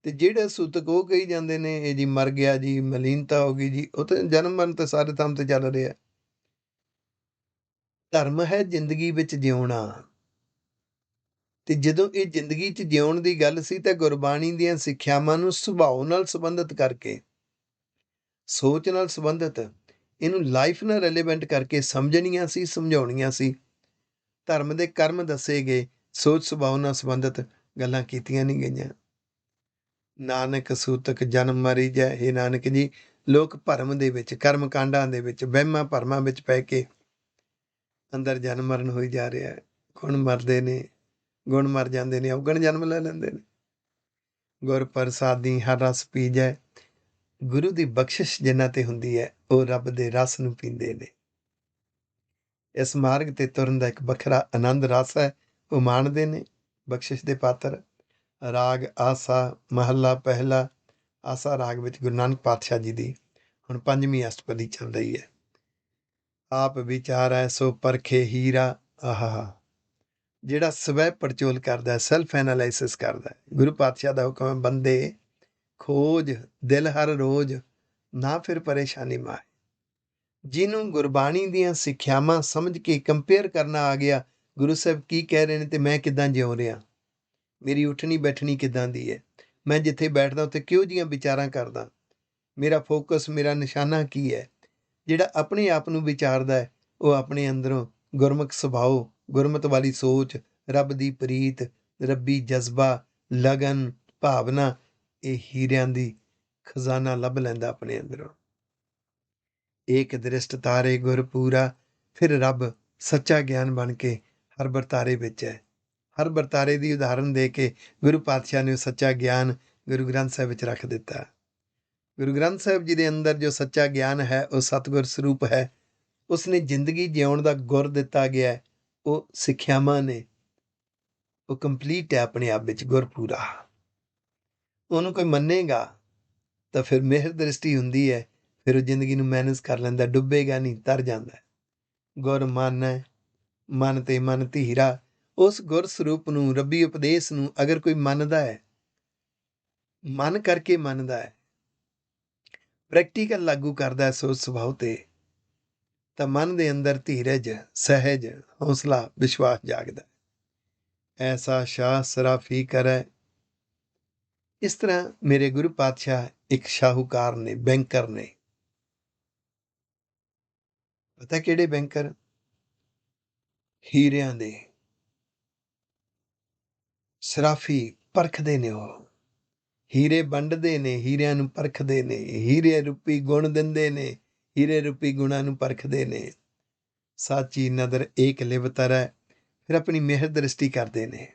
ਤੇ ਜਿਹੜਾ ਸੂਤਕ ਉਹ ਕਹੀ ਜਾਂਦੇ ਨੇ ਇਹ ਜੀ ਮਰ ਗਿਆ ਜੀ, ਮਲੀਨਤਾ ਹੋ ਗਈ ਜੀ, ਉਹ ਤਾਂ ਜਨਮ ਮਰਨ ਤੇ ਸਾਰੇ ਥਾਂ ਤੇ ਚੱਲ ਰਿਹਾ। ਧਰਮ ਹੈ ਜ਼ਿੰਦਗੀ ਵਿੱਚ ਜਿਉਣਾ, ਤੇ ਜਦੋਂ ਇਹ ਜ਼ਿੰਦਗੀ 'ਚ ਜਿਉਣ ਦੀ ਗੱਲ ਸੀ ਤਾਂ ਗੁਰਬਾਣੀ ਦੀਆਂ ਸਿੱਖਿਆਵਾਂ ਨੂੰ ਸੁਭਾਅ ਨਾਲ ਸੰਬੰਧਿਤ ਕਰਕੇ, ਸੋਚ ਨਾਲ ਸੰਬੰਧਿਤ, ਇਹਨੂੰ ਲਾਈਫ ਨਾਲ ਰੈਲੇਵੈਂਟ ਕਰਕੇ ਸਮਝਣੀਆਂ ਸੀ, ਸਮਝਾਉਣੀਆਂ ਸੀ। ਧਰਮ ਦੇ ਕਰਮ ਦੱਸੇ ਗਏ, ਸੋਚ ਸੁਭਾਅ ਨਾਲ ਸੰਬੰਧਿਤ ਗੱਲਾਂ ਕੀਤੀਆਂ ਨਹੀਂ ਗਈਆਂ। ਨਾਨਕ ਸੂਤਕ ਜਨਮ ਮਰੀ ਜੈ, ਇਹ ਨਾਨਕ ਜੀ ਲੋਕ ਭਰਮ ਦੇ ਵਿੱਚ, ਕਰਮ ਕਾਂਡਾਂ ਦੇ ਵਿੱਚ, ਵਹਿਮਾਂ ਭਰਮਾਂ ਵਿੱਚ ਪੈ ਕੇ ਅੰਦਰ ਜਨਮ ਮਰਨ ਹੋਈ ਜਾ ਰਿਹਾ ਹੈ। ਗੁਣ ਮਰਦੇ ਨੇ, ਗੁਣ ਮਰ ਜਾਂਦੇ ਨੇ, ਔਗਣ ਜਨਮ ਲੈ ਲੈਂਦੇ ਨੇ। ਗੁਰ ਪ੍ਰਸਾਦੀ ਹਰ ਰਸ ਪੀਜੈ, ਗੁਰੂ ਦੀ ਬਖਸ਼ਿਸ਼ ਜਿਨ੍ਹਾਂ ਤੇ ਹੁੰਦੀ ਹੈ ਉਹ ਰੱਬ ਦੇ ਰਸ ਨੂੰ ਪੀਂਦੇ ਨੇ। ਇਸ ਮਾਰਗ ਤੇ ਤੁਰਨ ਦਾ ਇੱਕ ਵੱਖਰਾ ਆਨੰਦ ਰਸ ਹੈ, ਉਹ ਮਾਣਦੇ ਨੇ ਬਖਸ਼ਿਸ਼ ਦੇ ਪਾਤਰ। ਰਾਗ ਆਸਾ ਮਹੱਲਾ ਪਹਿਲਾ। ਆਸਾ ਰਾਗ ਵਿੱਚ ਗੁਰੂ ਨਾਨਕ ਪਾਤਸ਼ਾਹ ਜੀ ਦੀ ਹੁਣ 5ਵੀਂ ਅਸ਼ਟਪਦੀ ਚੱਲ ਰਹੀ ਹੈ। ਆਪ ਵਿਚਾਰੈ ਸੋ ਪਰਖੇ ਹੀਰਾ, ਆਹਾ, ਜਿਹੜਾ ਸਵੈ ਪੜਚੋਲ ਕਰਦਾ, ਸੈਲਫ ਐਨਾਲਾਈਸਿਸ ਕਰਦਾ। ਗੁਰੂ ਪਾਤਸ਼ਾਹ ਦਾ ਹੁਕਮ ਹੈ, ਬੰਦੇ ਖੋਜ ਦਿਲ ਹਰ ਰੋਜ਼, ਨਾ ਫਿਰ ਪਰੇਸ਼ਾਨੀ ਮਾਏ। ਜਿਹਨੂੰ ਗੁਰਬਾਣੀ ਦੀਆਂ ਸਿੱਖਿਆਵਾਂ ਸਮਝ ਕੇ ਕੰਪੇਅਰ ਕਰਨਾ ਆ ਗਿਆ, ਗੁਰੂ ਸਾਹਿਬ ਕੀ ਕਹਿ ਰਹੇ ਨੇ ਤੇ ਮੈਂ ਕਿੱਦਾਂ ਜਿਉ ਰਿਹਾ, ਮੇਰੀ ਉੱਠਣੀ ਬੈਠਣੀ ਕਿੱਦਾਂ ਦੀ ਹੈ, ਮੈਂ ਜਿੱਥੇ ਬੈਠਦਾ ਉੱਥੇ ਕਿਹੋ ਜਿਹੀਆਂ ਵਿਚਾਰਾਂ ਕਰਦਾ, ਮੇਰਾ ਫੋਕਸ, ਮੇਰਾ ਨਿਸ਼ਾਨਾ ਕੀ ਹੈ। ਜਿਹੜਾ ਆਪਣੇ ਆਪ ਨੂੰ ਵਿਚਾਰਦਾ ਹੈ ਉਹ ਆਪਣੇ ਅੰਦਰੋਂ ਗੁਰਮੁਖ ਸੁਭਾਅ, ਗੁਰਮਤਿ ਵਾਲੀ ਸੋਚ, ਰੱਬ ਦੀ ਪ੍ਰੀਤ, ਰੱਬੀ ਜਜ਼ਬਾ, ਲਗਨ, ਭਾਵਨਾ, ਇਹ ਹੀਰਿਆਂ ਦੀ ਖਜ਼ਾਨਾ ਲੱਭ ਲੈਂਦਾ ਆਪਣੇ ਅੰਦਰੋਂ। ਏਕ ਦ੍ਰਿਸ਼ਟ ਤਾਰੇ ਗੁਰ ਪੂਰਾ, ਫਿਰ ਰੱਬ ਸੱਚਾ ਗਿਆਨ ਬਣ ਕੇ ਹਰ ਵਰਤਾਰੇ ਵਿੱਚ ਹੈ। ਹਰ ਵਰਤਾਰੇ ਦੀ ਉਦਾਹਰਨ ਦੇ ਕੇ ਗੁਰੂ ਪਾਤਸ਼ਾਹ ਨੇ ਉਹ ਸੱਚਾ ਗਿਆਨ ਗੁਰੂ ਗ੍ਰੰਥ ਸਾਹਿਬ ਵਿੱਚ ਰੱਖ ਦਿੱਤਾ। ਗੁਰੂ ਗ੍ਰੰਥ ਸਾਹਿਬ ਜੀ ਦੇ ਅੰਦਰ ਜੋ ਸੱਚਾ ਗਿਆਨ ਹੈ ਉਹ ਸਤਿਗੁਰ ਸਰੂਪ ਹੈ। ਉਸਨੇ ਜ਼ਿੰਦਗੀ ਜਿਉਣ ਦਾ ਗੁਰ ਦਿੱਤਾ ਗਿਆ ਹੈ, ਉਹ ਸਿੱਖਿਆਵਾਂ ਨੇ, ਉਹ ਕੰਪਲੀਟ ਹੈ ਆਪਣੇ ਆਪ ਵਿੱਚ, ਗੁਰ ਪੂਰਾ। ਉਹਨੂੰ ਕੋਈ ਮੰਨੇਗਾ ਤਾਂ ਫਿਰ ਮਿਹਰ ਦ੍ਰਿਸ਼ਟੀ ਹੁੰਦੀ ਹੈ, ਫਿਰ ਉਹ ਜ਼ਿੰਦਗੀ ਨੂੰ ਮੈਨੇਜ ਕਰ ਲੈਂਦਾ, ਡੁੱਬੇਗਾ ਨਹੀਂ, ਤਰ ਜਾਂਦਾ। ਗੁਰ ਮਨ ਹੈ, ਮਨ ਤੇ ਮਨ ਧੀਰਾ। ਉਸ ਗੁਰ ਸਰੂਪ ਨੂੰ, ਰੱਬੀ ਉਪਦੇਸ਼ ਨੂੰ ਅਗਰ ਕੋਈ ਮੰਨਦਾ ਹੈ, ਮਨ ਕਰਕੇ ਮੰਨਦਾ ਹੈ, ਪ੍ਰੈਕਟੀਕਲ ਲਾਗੂ ਕਰਦਾ ਹੈ ਸੋਚ ਸੁਭਾਅ ਤੇ, ਤਾਂ ਮਨ ਦੇ ਅੰਦਰ ਧੀਰਜ, ਸਹਿਜ, ਹੌਸਲਾ, ਵਿਸ਼ਵਾਸ ਜਾਗਦਾ। ਐਸਾ ਸ਼ਾਹ ਸਰਾਫੀ ਕਰੈ। ਇਸ ਤਰ੍ਹਾਂ ਮੇਰੇ ਗੁਰੂ ਪਾਤਸ਼ਾਹ ਇੱਕ ਸ਼ਾਹੂਕਾਰ ਨੇ, ਬੈਂਕਰ ਨੇ। ਪਤਾ ਕਿਹੜੇ ਬੈਂਕਰ? ਹੀਰਿਆਂ ਦੇ ਸਰਾਫੀ, ਪਰਖਦੇ ਨੇ। ਉਹ ਹੀਰੇ ਵੰਡਦੇ ਨੇ, ਹੀਰਿਆਂ ਨੂੰ ਪਰਖਦੇ ਨੇ, ਹੀਰੇ ਰੂਪੀ ਗੁਣ ਦਿੰਦੇ ਨੇ, ਹੀਰੇ ਰੂਪੀ ਗੁਣਾਂ ਨੂੰ ਪਰਖਦੇ ਨੇ। ਸਾਚੀ ਨਦਰ ਏਕ ਲਿਵ ਤਰੈ, ਫਿਰ ਆਪਣੀ ਮਿਹਰ ਦ੍ਰਿਸ਼ਟੀ ਕਰਦੇ ਨੇ।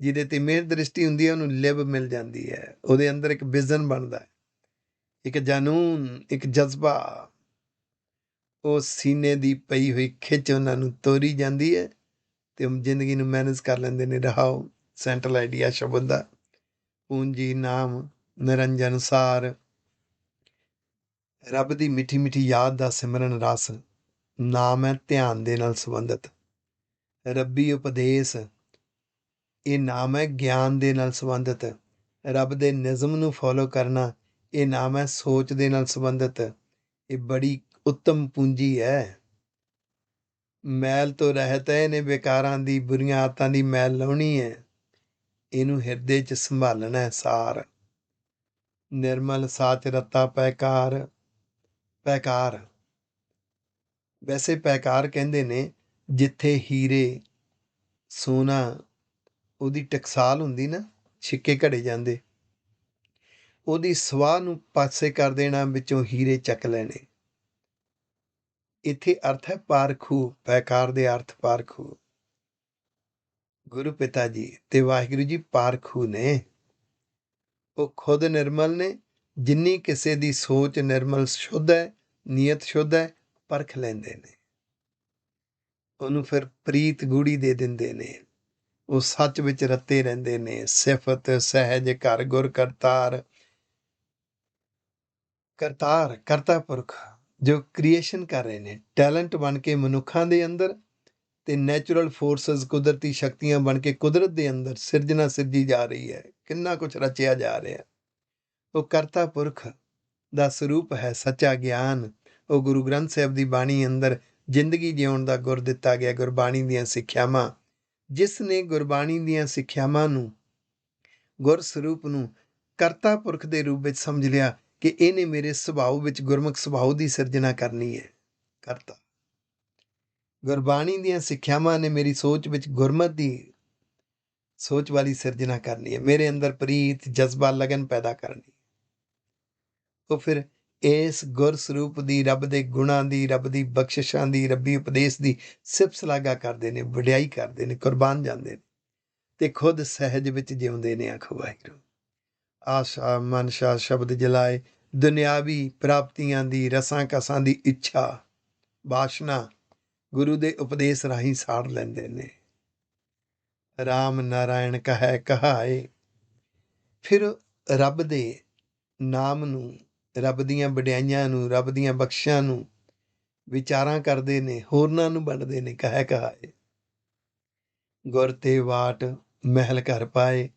ਜਿਹਦੇ ਤੇ ਮਿਹਰ ਦ੍ਰਿਸ਼ਟੀ ਹੁੰਦੀ ਹੈ ਉਹਨੂੰ ਲਿਵ ਮਿਲ ਜਾਂਦੀ ਹੈ, ਉਹਦੇ ਅੰਦਰ ਇੱਕ ਵਿਜ਼ਨ ਬਣਦਾ ਹੈ, ਇੱਕ ਜਨੂਨ, ਇੱਕ ਜਜ਼ਬਾ। ਉਹ ਸੀਨੇ ਦੀ ਪਈ ਹੋਈ ਖਿੱਚ ਉਹਨਾਂ ਨੂੰ ਤੋਰੀ ਜਾਂਦੀ ਹੈ ਤੇ ਉਹ ਜ਼ਿੰਦਗੀ ਨੂੰ ਮੈਨੇਜ ਕਰ ਲੈਂਦੇ ਨੇ। ਰਹਾਓ ਸੈਂਟਰਲ ਆਈਡੀਆ ਸ਼ਬਦ ਦਾ, ਪੂੰਜੀ ਨਾਮ ਨਿਰੰਜਨ ਸਾਰ। ਰੱਬ ਦੀ ਮਿੱਠੀ ਮਿੱਠੀ ਯਾਦ ਦਾ ਸਿਮਰਨ ਰਸ, ਨਾਮ ਹੈ ਧਿਆਨ ਦੇ ਨਾਲ ਸੰਬੰਧਿਤ। ਰੱਬੀ ਉਪਦੇਸ਼, ਇਹ ਨਾਮ ਹੈ ਗਿਆਨ ਦੇ ਨਾਲ ਸੰਬੰਧਿਤ। ਰੱਬ ਦੇ ਨਿਯਮ ਨੂੰ ਫੋਲੋ ਕਰਨਾ, ਇਹ ਨਾਮ ਹੈ ਸੋਚ ਦੇ ਨਾਲ ਸੰਬੰਧਿਤ। ਇਹ ਬੜੀ ਉੱਤਮ ਪੂੰਜੀ ਹੈ। ਮੈਲ ਤੋਂ ਰਹਿਤ ਹੈ, ਇਹਨੇ ਵਿਕਾਰਾਂ ਦੀ, ਬੁਰੀਆਂ ਆਦਤਾਂ ਦੀ ਮੈਲ ਲਾਉਣੀ ਹੈ। ਇਹਨੂੰ ਹਿਰਦੇ 'ਚ ਸੰਭਾਲਣਾ ਹੈ ਸਾਰ। ਨਿਰਮਲ ਸਾਚ ਰਤਾ ਪੈਕਾਰ। ਪੈਕਾਰ, ਵੈਸੇ ਪੈਕਾਰ ਕਹਿੰਦੇ ਨੇ ਜਿੱਥੇ ਹੀਰੇ, ਸੋਨਾ, ਉਹਦੀ ਟਕਸਾਲ ਹੁੰਦੀ ਨਾ, ਛਿੱਕੇ ਘੜੇ ਜਾਂਦੇ, ਉਹਦੀ ਸਵਾਹ ਨੂੰ ਪਾਸੇ ਕਰ ਦੇਣਾ, ਵਿੱਚੋਂ ਹੀਰੇ ਚੱਕ ਲੈਣੇ। ਇੱਥੇ ਅਰਥ ਹੈ ਪਾਰਖੂ। ਪੈਕਾਰ ਦੇ ਅਰਥ ਪਾਰਖੂ। ਗੁਰੂ ਪਿਤਾ ਜੀ ਤੇ ਵਾਹਿਗੁਰੂ ਜੀ ਪਾਰਖੂ ਨੇ। ਉਹ ਖੁਦ ਨਿਰਮਲ ਨੇ। ਜਿੰਨੀ ਕਿਸੇ ਦੀ ਸੋਚ ਨਿਰਮਲ ਸ਼ੁੱਧ ਹੈ, ਨੀਅਤ ਸ਼ੁੱਧ ਹੈ, ਪਰਖ ਲੈਂਦੇ ਨੇ। ਉਹਨੂੰ ਫਿਰ ਪ੍ਰੀਤ ਗੂੜੀ ਦੇ ਦਿੰਦੇ ਨੇ। ਉਹ ਸੱਚ ਵਿੱਚ ਰੱਤੇ ਰਹਿੰਦੇ ਨੇ। ਸਿਫਤ ਸਹਿਜ ਘਰ ਗੁਰ ਕਰਤਾਰ। ਕਰਤਾ ਪੁਰਖ ਜੋ ਕ੍ਰੀਏਸ਼ਨ ਕਰ ਰਹੇ ਨੇ, ਟੈਲੈਂਟ ਬਣ ਕੇ ਮਨੁੱਖਾਂ ਦੇ ਅੰਦਰ ਤੇ ਨੈਚੁਰਲ ਫੋਰਸਸ ਕੁਦਰਤੀ ਸ਼ਕਤੀਆਂ ਬਣ ਕੇ ਕੁਦਰਤ ਦੇ ਅੰਦਰ ਸਿਰਜਣਾ ਸਿਰਜੀ ਜਾ ਰਹੀ ਹੈ। ਕਿੰਨਾ ਕੁਛ ਰਚਿਆ ਜਾ ਰਿਹਾ। ਉਹ ਕਰਤਾ ਪੁਰਖ ਦਾ ਸਰੂਪ ਹੈ ਸੱਚਾ ਗਿਆਨ। ਉਹ ਗੁਰੂ ਗ੍ਰੰਥ ਸਾਹਿਬ ਦੀ ਬਾਣੀ ਅੰਦਰ ਜ਼ਿੰਦਗੀ ਜਿਉਣ ਦਾ ਗੁਰ ਦਿੱਤਾ ਗਿਆ। ਗੁਰਬਾਣੀ ਦੀਆਂ ਸਿੱਖਿਆਵਾਂ, ਜਿਸ ਨੇ ਗੁਰਬਾਣੀ ਦੀਆਂ ਸਿੱਖਿਆਵਾਂ ਨੂੰ, ਗੁਰ ਸਰੂਪ ਨੂੰ ਕਰਤਾ ਪੁਰਖ ਦੇ ਰੂਪ ਵਿੱਚ ਸਮਝ ਲਿਆ ਕਿ ਇਹਨੇ ਮੇਰੇ ਸੁਭਾਅ ਵਿੱਚ ਗੁਰਮੁਖ ਸੁਭਾਅ ਦੀ ਸਿਰਜਣਾ ਕਰਨੀ ਹੈ। ਕਰਤਾ ਗੁਰਬਾਣੀ ਦੀਆਂ ਸਿੱਖਿਆਵਾਂ ਨੇ ਮੇਰੀ ਸੋਚ ਵਿੱਚ ਗੁਰਮਤ ਦੀ ਸੋਚ ਵਾਲੀ ਸਿਰਜਣਾ ਕਰਨੀ ਹੈ। ਮੇਰੇ ਅੰਦਰ ਪ੍ਰੀਤ ਜਜ਼ਬਾ ਲਗਨ ਪੈਦਾ ਕਰਨੀ। ਉਹ ਫਿਰ ਇਸ ਗੁਰ ਸਰੂਪ ਦੀ, ਰੱਬ ਦੇ ਗੁਣਾਂ ਦੀ, ਰੱਬ ਦੀ ਬਖਸ਼ਿਸ਼ਾਂ ਦੀ, ਰੱਬੀ ਉਪਦੇਸ਼ ਦੀ ਸਿਫਤ ਸਲਾਘਾ ਕਰਦੇ ਨੇ, ਵਡਿਆਈ ਕਰਦੇ ਨੇ, ਕੁਰਬਾਨ ਜਾਂਦੇ ਨੇ ਤੇ ਖੁਦ ਸਹਿਜ ਵਿੱਚ ਜਿਉਂਦੇ ਨੇ। ਆਖੋ ਵਾਹਿਗੁਰੂ। ਆਸ਼ਾ ਮਨਸ਼ਾ ਸ਼ਬਦ ਜਲਾਏ, ਦੁਨਿਆਵੀ ਪ੍ਰਾਪਤੀਆਂ ਦੀ, ਰਸਾਂ ਕਸਾਂ ਦੀ ਇੱਛਾ ਵਾਸ਼ਨਾ ਗੁਰੂ ਦੇ ਉਪਦੇਸ਼ ਰਾਹੀਂ ਸਾੜ ਲੈਂਦੇ ਨੇ। ਰਾਮ ਨਾਰਾਇਣ ਕਹੈ ਕਹਾਏ। ਫਿਰ ਰੱਬ ਦੇ ਨਾਮ ਨੂੰ, ਰੱਬ ਦੀਆਂ ਵਡਿਆਈਆਂ ਨੂੰ, ਰੱਬ ਦੀਆਂ ਬਖਸ਼ਾਂ ਨੂੰ ਵਿਚਾਰਾਂ ਕਰਦੇ ਨੇ, ਹੋਰਨਾਂ ਨੂੰ ਵੰਡਦੇ ਨੇ। ਕਹੈ ਕਹਾਏ। ਗੁਰ ਤੇ ਵਾਟ ਮਹਿਲ ਘਰ ਪਾਏ।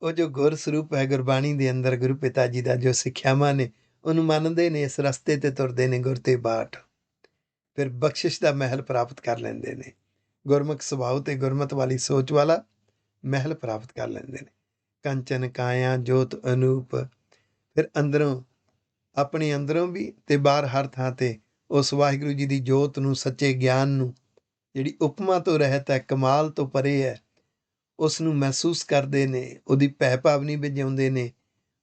ਉਹ ਜੋ ਗੁਰ ਸਰੂਪ ਹੈ ਗੁਰਬਾਣੀ ਦੇ ਅੰਦਰ, ਗੁਰੂ ਪਿਤਾ ਜੀ ਦਾ ਜੋ ਸਿੱਖਿਆਵਾਂ ਨੇ, ਉਹਨੂੰ ਮੰਨਦੇ ਨੇ, ਇਸ ਰਸਤੇ ਤੇ ਤੁਰਦੇ ਨੇ ਗੁਰ ਤੇ ਬਾਟ। ਫਿਰ ਬਖਸ਼ਿਸ਼ ਦਾ ਮਹਿਲ ਪ੍ਰਾਪਤ ਕਰ ਲੈਂਦੇ ਨੇ। ਗੁਰਮੁਖ ਸੁਭਾਅ ਤੇ ਗੁਰਮਤ ਵਾਲੀ ਸੋਚ ਵਾਲਾ ਮਹਿਲ ਪ੍ਰਾਪਤ ਕਰ ਲੈਂਦੇ ਨੇ। ਕੰਚਨ ਕਾਇਆ ਜੋਤ ਅਨੂਪ। ਫਿਰ ਅੰਦਰੋਂ, ਆਪਣੇ ਅੰਦਰੋਂ ਵੀ ਤੇ ਬਾਹਰ ਹਰ ਥਾਂ ਤੇ ਉਸ ਵਾਹਿਗੁਰੂ ਜੀ ਦੀ ਜੋਤ ਨੂੰ, ਸੱਚੇ ਗਿਆਨ ਨੂੰ, ਜਿਹੜੀ ਉਪਮਾ ਤੋਂ ਰਹਿਤ ਹੈ, ਕਮਾਲ ਤੋਂ ਪਰੇ ਹੈ, ਉਸ ਨੂੰ ਮਹਿਸੂਸ ਕਰਦੇ ਨੇ। ਉਹਦੀ ਭੈ ਭਾਵਨੀ ਵਿੱਚ ਜਿਉਂਦੇ ਨੇ।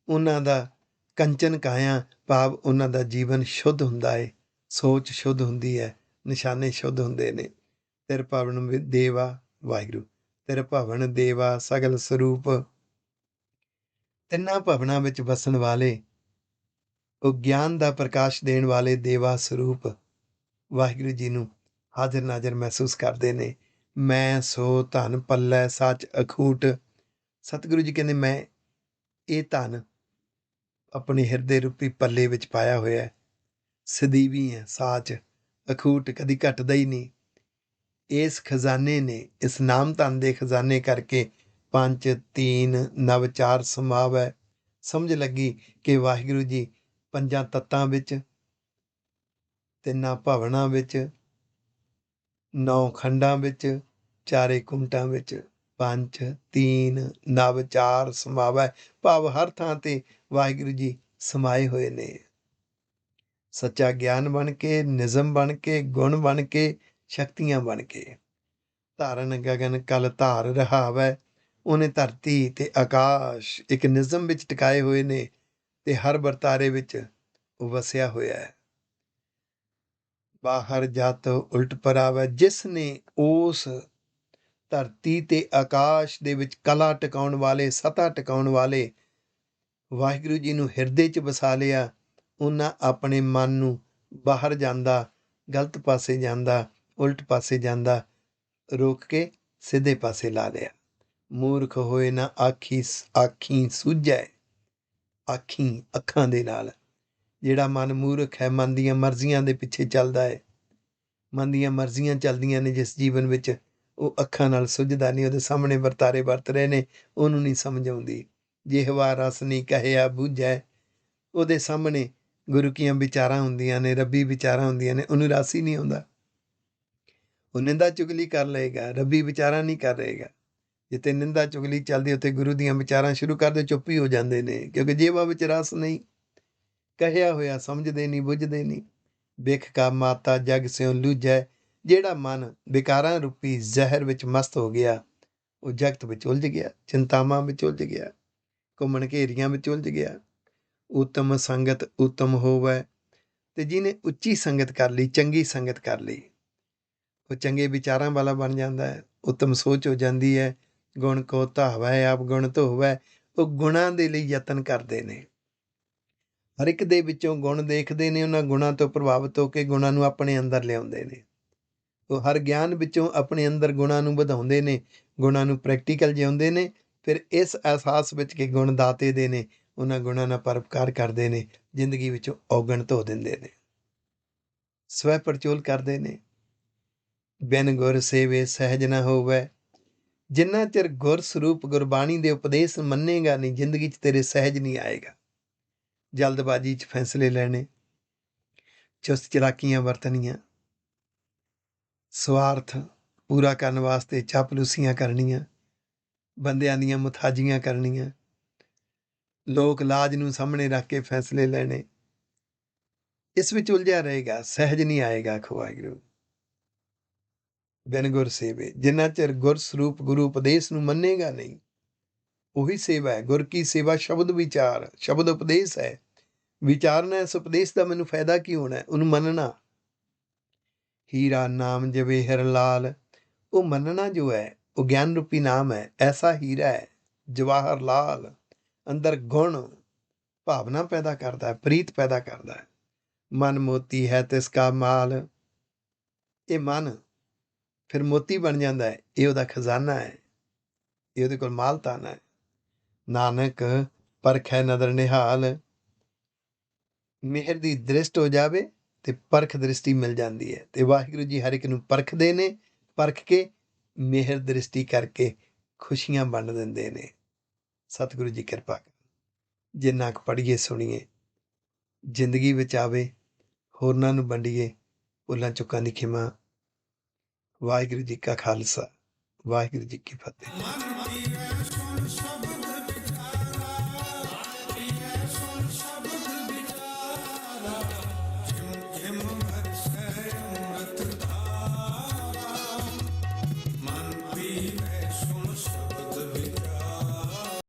ਉਹਨਾਂ ਦਾ ਕੰਚਨ ਕਾਇਆ ਭਾਵ ਉਹਨਾਂ ਦਾ ਜੀਵਨ ਸ਼ੁੱਧ ਹੁੰਦਾ ਹੈ, ਸੋਚ ਸ਼ੁੱਧ ਹੁੰਦੀ ਹੈ, ਨਿਸ਼ਾਨੇ ਸ਼ੁੱਧ ਹੁੰਦੇ ਨੇ। ਤਿਰ ਭਵਨ ਦੇਵਾ ਵਾਹਿਗੁਰੂ। ਤਿਰ ਭਵਨ ਦੇਵਾ ਸਗਲ ਸਰੂਪ। ਤਿੰਨਾਂ ਭਵਨਾਂ ਵਿੱਚ ਵਸਣ ਵਾਲੇ, ਉਹ ਗਿਆਨ ਦਾ ਪ੍ਰਕਾਸ਼ ਦੇਣ ਵਾਲੇ ਦੇਵਾ ਸਰੂਪ ਵਾਹਿਗੁਰੂ ਜੀ ਨੂੰ ਹਾਜ਼ਰ ਨਾਜ਼ਰ ਮਹਿਸੂਸ ਕਰਦੇ ਨੇ। ਮੈਂ ਸੋ ਧਨ ਪੱਲੇ ਸੱਚ ਅਖੂਟ। ਸਤਿਗੁਰੂ ਜੀ ਕਹਿੰਦੇ ਮੈਂ ਇਹ ਧਨ ਆਪਣੇ ਹਿਰਦੇ ਰੂਪੀ ਪੱਲੇ ਵਿੱਚ ਪਾਇਆ ਹੋਇਆ, ਸਦੀਵੀ ਹੈ, ਸਾਚ ਅਖੂਟ, ਕਦੀ ਘਟਦਾ ਹੀ ਨਹੀਂ। ਇਸ ਖਜ਼ਾਨੇ ਨੇ, ਇਸ ਨਾਮ ਧਨ ਦੇ ਖਜ਼ਾਨੇ ਕਰਕੇ ਪੰਜ ਤੀਨ ਨਵ ਚਾਰ ਸਮਾਵੈ। ਸਮਝ ਲੱਗੀ ਕਿ ਵਾਹਿਗੁਰੂ ਜੀ ਪੰਜਾਂ ਤੱਤਾਂ ਵਿੱਚ, ਤਿੰਨਾਂ ਭਵਨਾਂ ਵਿੱਚ, 9 ਖੰਡਾਂ ਵਿੱਚ, ਚਾਰੇ ਕੁੰਟਾਂ ਵਿੱਚ, ਪੰਜ ਤੀਨ ਨਵ ਚਾਰ ਸਮਾਵੈ ਭਾਵ ਹਰ ਥਾਂ ਤੇ ਵਾਹਿਗੁਰੂ ਜੀ ਸਮਾਏ ਹੋਏ ਨੇ। ਸੱਚਾ ਗਿਆਨ ਬਣ ਕੇ, ਨਿਜ਼ਮ ਬਣ ਕੇ, ਗੁਣ ਬਣ ਕੇ, ਸ਼ਕਤੀਆਂ ਬਣ ਕੇ। ਧਾਰਨ ਗਗਨ ਕਲ ਧਾਰ ਰਹਾਵੈ। ਉਹਨੇ ਧਰਤੀ ਤੇ ਆਕਾਸ਼ ਇੱਕ ਨਿਜ਼ਮ ਵਿੱਚ ਟਿਕਾਏ ਹੋਏ ਨੇ ਤੇ ਹਰ ਵਰਤਾਰੇ ਵਿੱਚ ਉਹ ਵਸਿਆ ਹੋਇਆ ਹੈ। ਬਾਹਰ ਜਤ ਉਲਟ ਪਰਾਵੈ। ਜਿਸ ਨੇ ਉਸ ਧਰਤੀ ਤੇ ਆਕਾਸ਼ ਦੇ ਵਿੱਚ ਕਲਾ ਟਿਕਾਉਣ ਵਾਲੇ, ਸਤਾ ਟਿਕਾਉਣ ਵਾਲੇ ਵਾਹਿਗੁਰੂ ਜੀ ਨੂੰ ਹਿਰਦੇ 'ਚ ਵਸਾ ਲਿਆ, ਉਹਨਾਂ ਆਪਣੇ ਮਨ ਨੂੰ ਬਾਹਰ ਜਾਂਦਾ, ਗਲਤ ਪਾਸੇ ਜਾਂਦਾ, ਉਲਟ ਪਾਸੇ ਜਾਂਦਾ, ਰੋਕ ਕੇ ਸਿੱਧੇ ਪਾਸੇ ਲਾ ਲਿਆ। ਮੂਰਖ ਹੋਏ ਨਾ ਆਖੀਂ ਸੂਝੈ। ਆਖੀਂ ਅੱਖਾਂ ਦੇ ਨਾਲ। ਜਿਹੜਾ ਮਨ ਮੂਰਖ ਹੈ, ਮਨ ਦੀਆਂ ਮਰਜ਼ੀਆਂ ਦੇ ਪਿੱਛੇ ਚੱਲਦਾ ਹੈ, ਮਨ ਦੀਆਂ ਮਰਜ਼ੀਆਂ ਚੱਲਦੀਆਂ ਨੇ ਜਿਸ ਜੀਵਨ ਵਿੱਚ, ਉਹ ਅੱਖਾਂ ਨਾਲ ਸੁੱਝਦਾ ਨਹੀਂ। ਉਹਦੇ ਸਾਹਮਣੇ ਵਰਤਾਰੇ ਵਰਤ ਰਹੇ ਨੇ, ਉਹਨੂੰ ਨਹੀਂ ਸਮਝ ਆਉਂਦੀ। ਜਿਹਵਾ ਰਸ ਨਹੀਂ ਕਹਿਆ ਬੂਝੈ। ਉਹਦੇ ਸਾਹਮਣੇ ਗੁਰੂ ਕੀਆਂ ਵਿਚਾਰਾਂ ਹੁੰਦੀਆਂ ਨੇ, ਰੱਬੀ ਵਿਚਾਰਾਂ ਹੁੰਦੀਆਂ ਨੇ, ਉਹਨੂੰ ਰਸ ਹੀ ਨਹੀਂ ਆਉਂਦਾ। ਉਹ ਨਿੰਦਾ ਚੁਗਲੀ ਕਰ ਲਏਗਾ, ਰੱਬੀ ਵਿਚਾਰਾਂ ਨਹੀਂ ਕਰ ਰਹੇਗਾ। ਜਿੱਥੇ ਨਿੰਦਾ ਚੁਗਲੀ ਚੱਲਦੀ, ਉੱਥੇ ਗੁਰੂ ਦੀਆਂ ਵਿਚਾਰਾਂ ਸ਼ੁਰੂ ਕਰਦੇ ਚੁੱਪ ਹੀ ਹੋ ਜਾਂਦੇ ਨੇ, ਕਿਉਂਕਿ ਜੀਵਾ ਵਿੱਚ ਰਸ ਨਹੀਂ। ਕਹਿਆ ਹੋਇਆ ਸਮਝਦੇ ਨਹੀਂ, ਬੁੱਝਦੇ ਨਹੀਂ। ਬਿਖ ਕਾ ਮਾਤਾ ਜਗ ਸਿਉ ਲੂਝੈ। ਜਿਹੜਾ ਮਨ ਵਿਕਾਰਾਂ ਰੂਪੀ ਜ਼ਹਿਰ ਵਿੱਚ ਮਸਤ ਹੋ ਗਿਆ, ਉਹ ਜਗਤ ਵਿੱਚ ਉਲਝ ਗਿਆ, ਚਿੰਤਾਵਾਂ ਵਿੱਚ ਉਲਝ ਗਿਆ, ਘੁੰਮਣ ਘੇਰੀਆਂ ਵਿੱਚ ਉਲਝ ਗਿਆ। ਉੱਤਮ ਸੰਗਤ ਉੱਤਮ ਹੋਵੈ। ਤੇ ਜਿਹਨੇ ਉੱਚੀ ਸੰਗਤ ਕਰ ਲਈ, ਚੰਗੀ ਸੰਗਤ ਕਰ ਲਈ, ਉਹ ਚੰਗੇ ਵਿਚਾਰਾਂ ਵਾਲਾ ਬਣ ਜਾਂਦਾ ਹੈ। ਉੱਤਮ ਸੋਚ ਹੋ ਜਾਂਦੀ ਹੈ। ਗੁਣ ਕੋ ਧਾਵੈ ਆਪ ਗੁਣ ਧੋਵੈ। ਉਹ ਗੁਣਾਂ ਦੇ ਲਈ ਯਤਨ ਕਰਦੇ ਨੇ। ਹਰ ਇੱਕ ਦੇ ਵਿੱਚੋਂ ਗੁਣ ਦੇਖਦੇ ਨੇ, ਉਹਨਾਂ ਗੁਣਾਂ ਤੋਂ ਪ੍ਰਭਾਵਿਤ ਹੋ ਕੇ ਗੁਣਾਂ ਨੂੰ ਆਪਣੇ ਅੰਦਰ ਲਿਆਉਂਦੇ ਨੇ। ਉਹ ਹਰ ਗਿਆਨ ਵਿੱਚੋਂ ਆਪਣੇ ਅੰਦਰ ਗੁਣਾਂ ਨੂੰ ਵਧਾਉਂਦੇ ਨੇ, ਗੁਣਾਂ ਨੂੰ ਪ੍ਰੈਕਟੀਕਲ ਜਿਉਂਦੇ ਨੇ। ਫਿਰ ਇਸ ਅਹਿਸਾਸ ਵਿੱਚ ਕਿ ਗੁਣ ਦਾਤੇ ਦੇ ਨੇ, ਉਹਨਾਂ ਗੁਣਾਂ ਨਾਲ ਪਰਉਪਕਾਰ ਕਰਦੇ ਨੇ, ਜ਼ਿੰਦਗੀ ਵਿੱਚੋਂ ਔਗਣ ਧੋ ਦਿੰਦੇ ਨੇ, ਸਵੈ ਪਰਚੋਲ ਕਰਦੇ ਨੇ। ਬਿਨ ਗੁਰ ਸੇਵੇ ਸਹਿਜ ਨਾ ਹੋਵੈ। ਜਿੰਨਾ ਚਿਰ ਗੁਰ ਸਰੂਪ ਗੁਰਬਾਣੀ ਦੇ ਉਪਦੇਸ਼ ਮੰਨੇਗਾ ਨਹੀਂ, ਜ਼ਿੰਦਗੀ 'ਚ ਤੇਰੇ ਸਹਿਜ ਨਹੀਂ ਆਏਗਾ। ਜਲਦਬਾਜ਼ੀ 'ਚ ਫੈਸਲੇ ਲੈਣੇ, ਚੁਸਤ ਚਲਾਕੀਆਂ ਵਰਤਣੀਆਂ, ਸਵਾਰਥ ਪੂਰਾ ਕਰਨ ਵਾਸਤੇ ਚਾਪਲੂਸੀਆਂ ਕਰਨੀਆਂ, ਬੰਦਿਆਂ ਦੀਆਂ ਮੁਥਾਜੀਆਂ ਕਰਨੀਆਂ, ਲੋਕ ਲਾਜ ਨੂੰ ਸਾਹਮਣੇ ਰੱਖ ਕੇ ਫੈਸਲੇ ਲੈਣੇ, ਇਸ ਵਿੱਚ ਉਲਝਿਆ ਰਹੇਗਾ, ਸਹਿਜ ਨਹੀਂ ਆਏਗਾ। ਆਖੋ ਵਾਹਿਗੁਰੂ। ਬਿਨ ਗੁਰ ਸੇਵੇ, ਜਿੰਨਾ ਚਿਰ ਗੁਰ ਸਰੂਪ ਗੁਰੂ ਉਪਦੇਸ਼ ਨੂੰ ਮੰਨੇਗਾ ਨਹੀਂ, ਉਹੀ ਸੇਵਾ ਹੈ। ਗੁਰ ਕੀ ਸੇਵਾ ਸ਼ਬਦ ਵਿਚਾਰ, ਸ਼ਬਦ ਉਪਦੇਸ਼ ਹੈ। ਵਿਚਾਰਨਾ ਇਸ ਉਪਦੇਸ਼ ਦਾ ਮੈਨੂੰ ਫਾਇਦਾ ਕੀ ਹੋਣਾ, ਉਹਨੂੰ ਮੰਨਣਾ। ਹੀਰਾ ਨਾਮ ਜਵੇਹਰ ਲਾਲ, ਉਹ ਮੰਨਣਾ ਜੋ ਹੈ ਉਹ ਗਿਆਨ ਰੂਪੀ ਨਾਮ ਹੈ। ਐਸਾ ਹੀਰਾ ਹੈ ਜਵਾਹਰ ਲਾਲ, ਅੰਦਰ ਗੁਣ ਭਾਵਨਾ ਪੈਦਾ ਕਰਦਾ ਹੈ, ਪ੍ਰੀਤ ਪੈਦਾ ਕਰਦਾ ਹੈ। ਮਨ ਮੋਤੀ ਹੈ ਤਿਸ ਕਾ ਮਾਲ, ਇਹ ਮਨ ਫਿਰ ਮੋਤੀ ਬਣ ਜਾਂਦਾ ਹੈ। ਇਹ ਉਹਦਾ ਖਜ਼ਾਨਾ ਹੈ, ਇਹ ਉਹਦੇ ਕੋਲ ਮਾਲ ਤਾਨਾ ਹੈ। ਨਾਨਕ ਪਰਖੈ ਨਦਰ ਨਿਹਾਲ, ਮਿਹਰ ਦੀ ਦ੍ਰਿਸ਼ਟ ਹੋ ਜਾਵੇ ਤੇ ਪਰਖ ਦ੍ਰਿਸ਼ਟੀ ਮਿਲ ਜਾਂਦੀ ਹੈ। ਤੇ ਵਾਹਿਗੁਰੂ ਜੀ ਹਰ ਇੱਕ ਨੂੰ ਪਰਖਦੇ ਨੇ, ਪਰਖ ਕੇ ਮਿਹਰ ਦ੍ਰਿਸ਼ਟੀ ਕਰਕੇ ਖੁਸ਼ੀਆਂ ਵੰਡ ਦਿੰਦੇ ਨੇ। ਸਤਿਗੁਰੂ ਜੀ ਕਿਰਪਾ ਕਰਨ। ਜਿੰਨਾ ਕੁ ਪੜ੍ਹੀਏ ਸੁਣੀਏ, ਜ਼ਿੰਦਗੀ ਵਿੱਚ ਆਵੇ, ਹੋਰਨਾਂ ਨੂੰ ਵੰਡੀਏ। ਭੁੱਲਾਂ ਚੁੱਕਾਂ ਦੀ ਖਿਮਾ। ਵਾਹਿਗੁਰੂ ਜੀ ਕਾ ਖਾਲਸਾ, ਵਾਹਿਗੁਰੂ ਜੀ ਕੀ ਫਤਿਹ।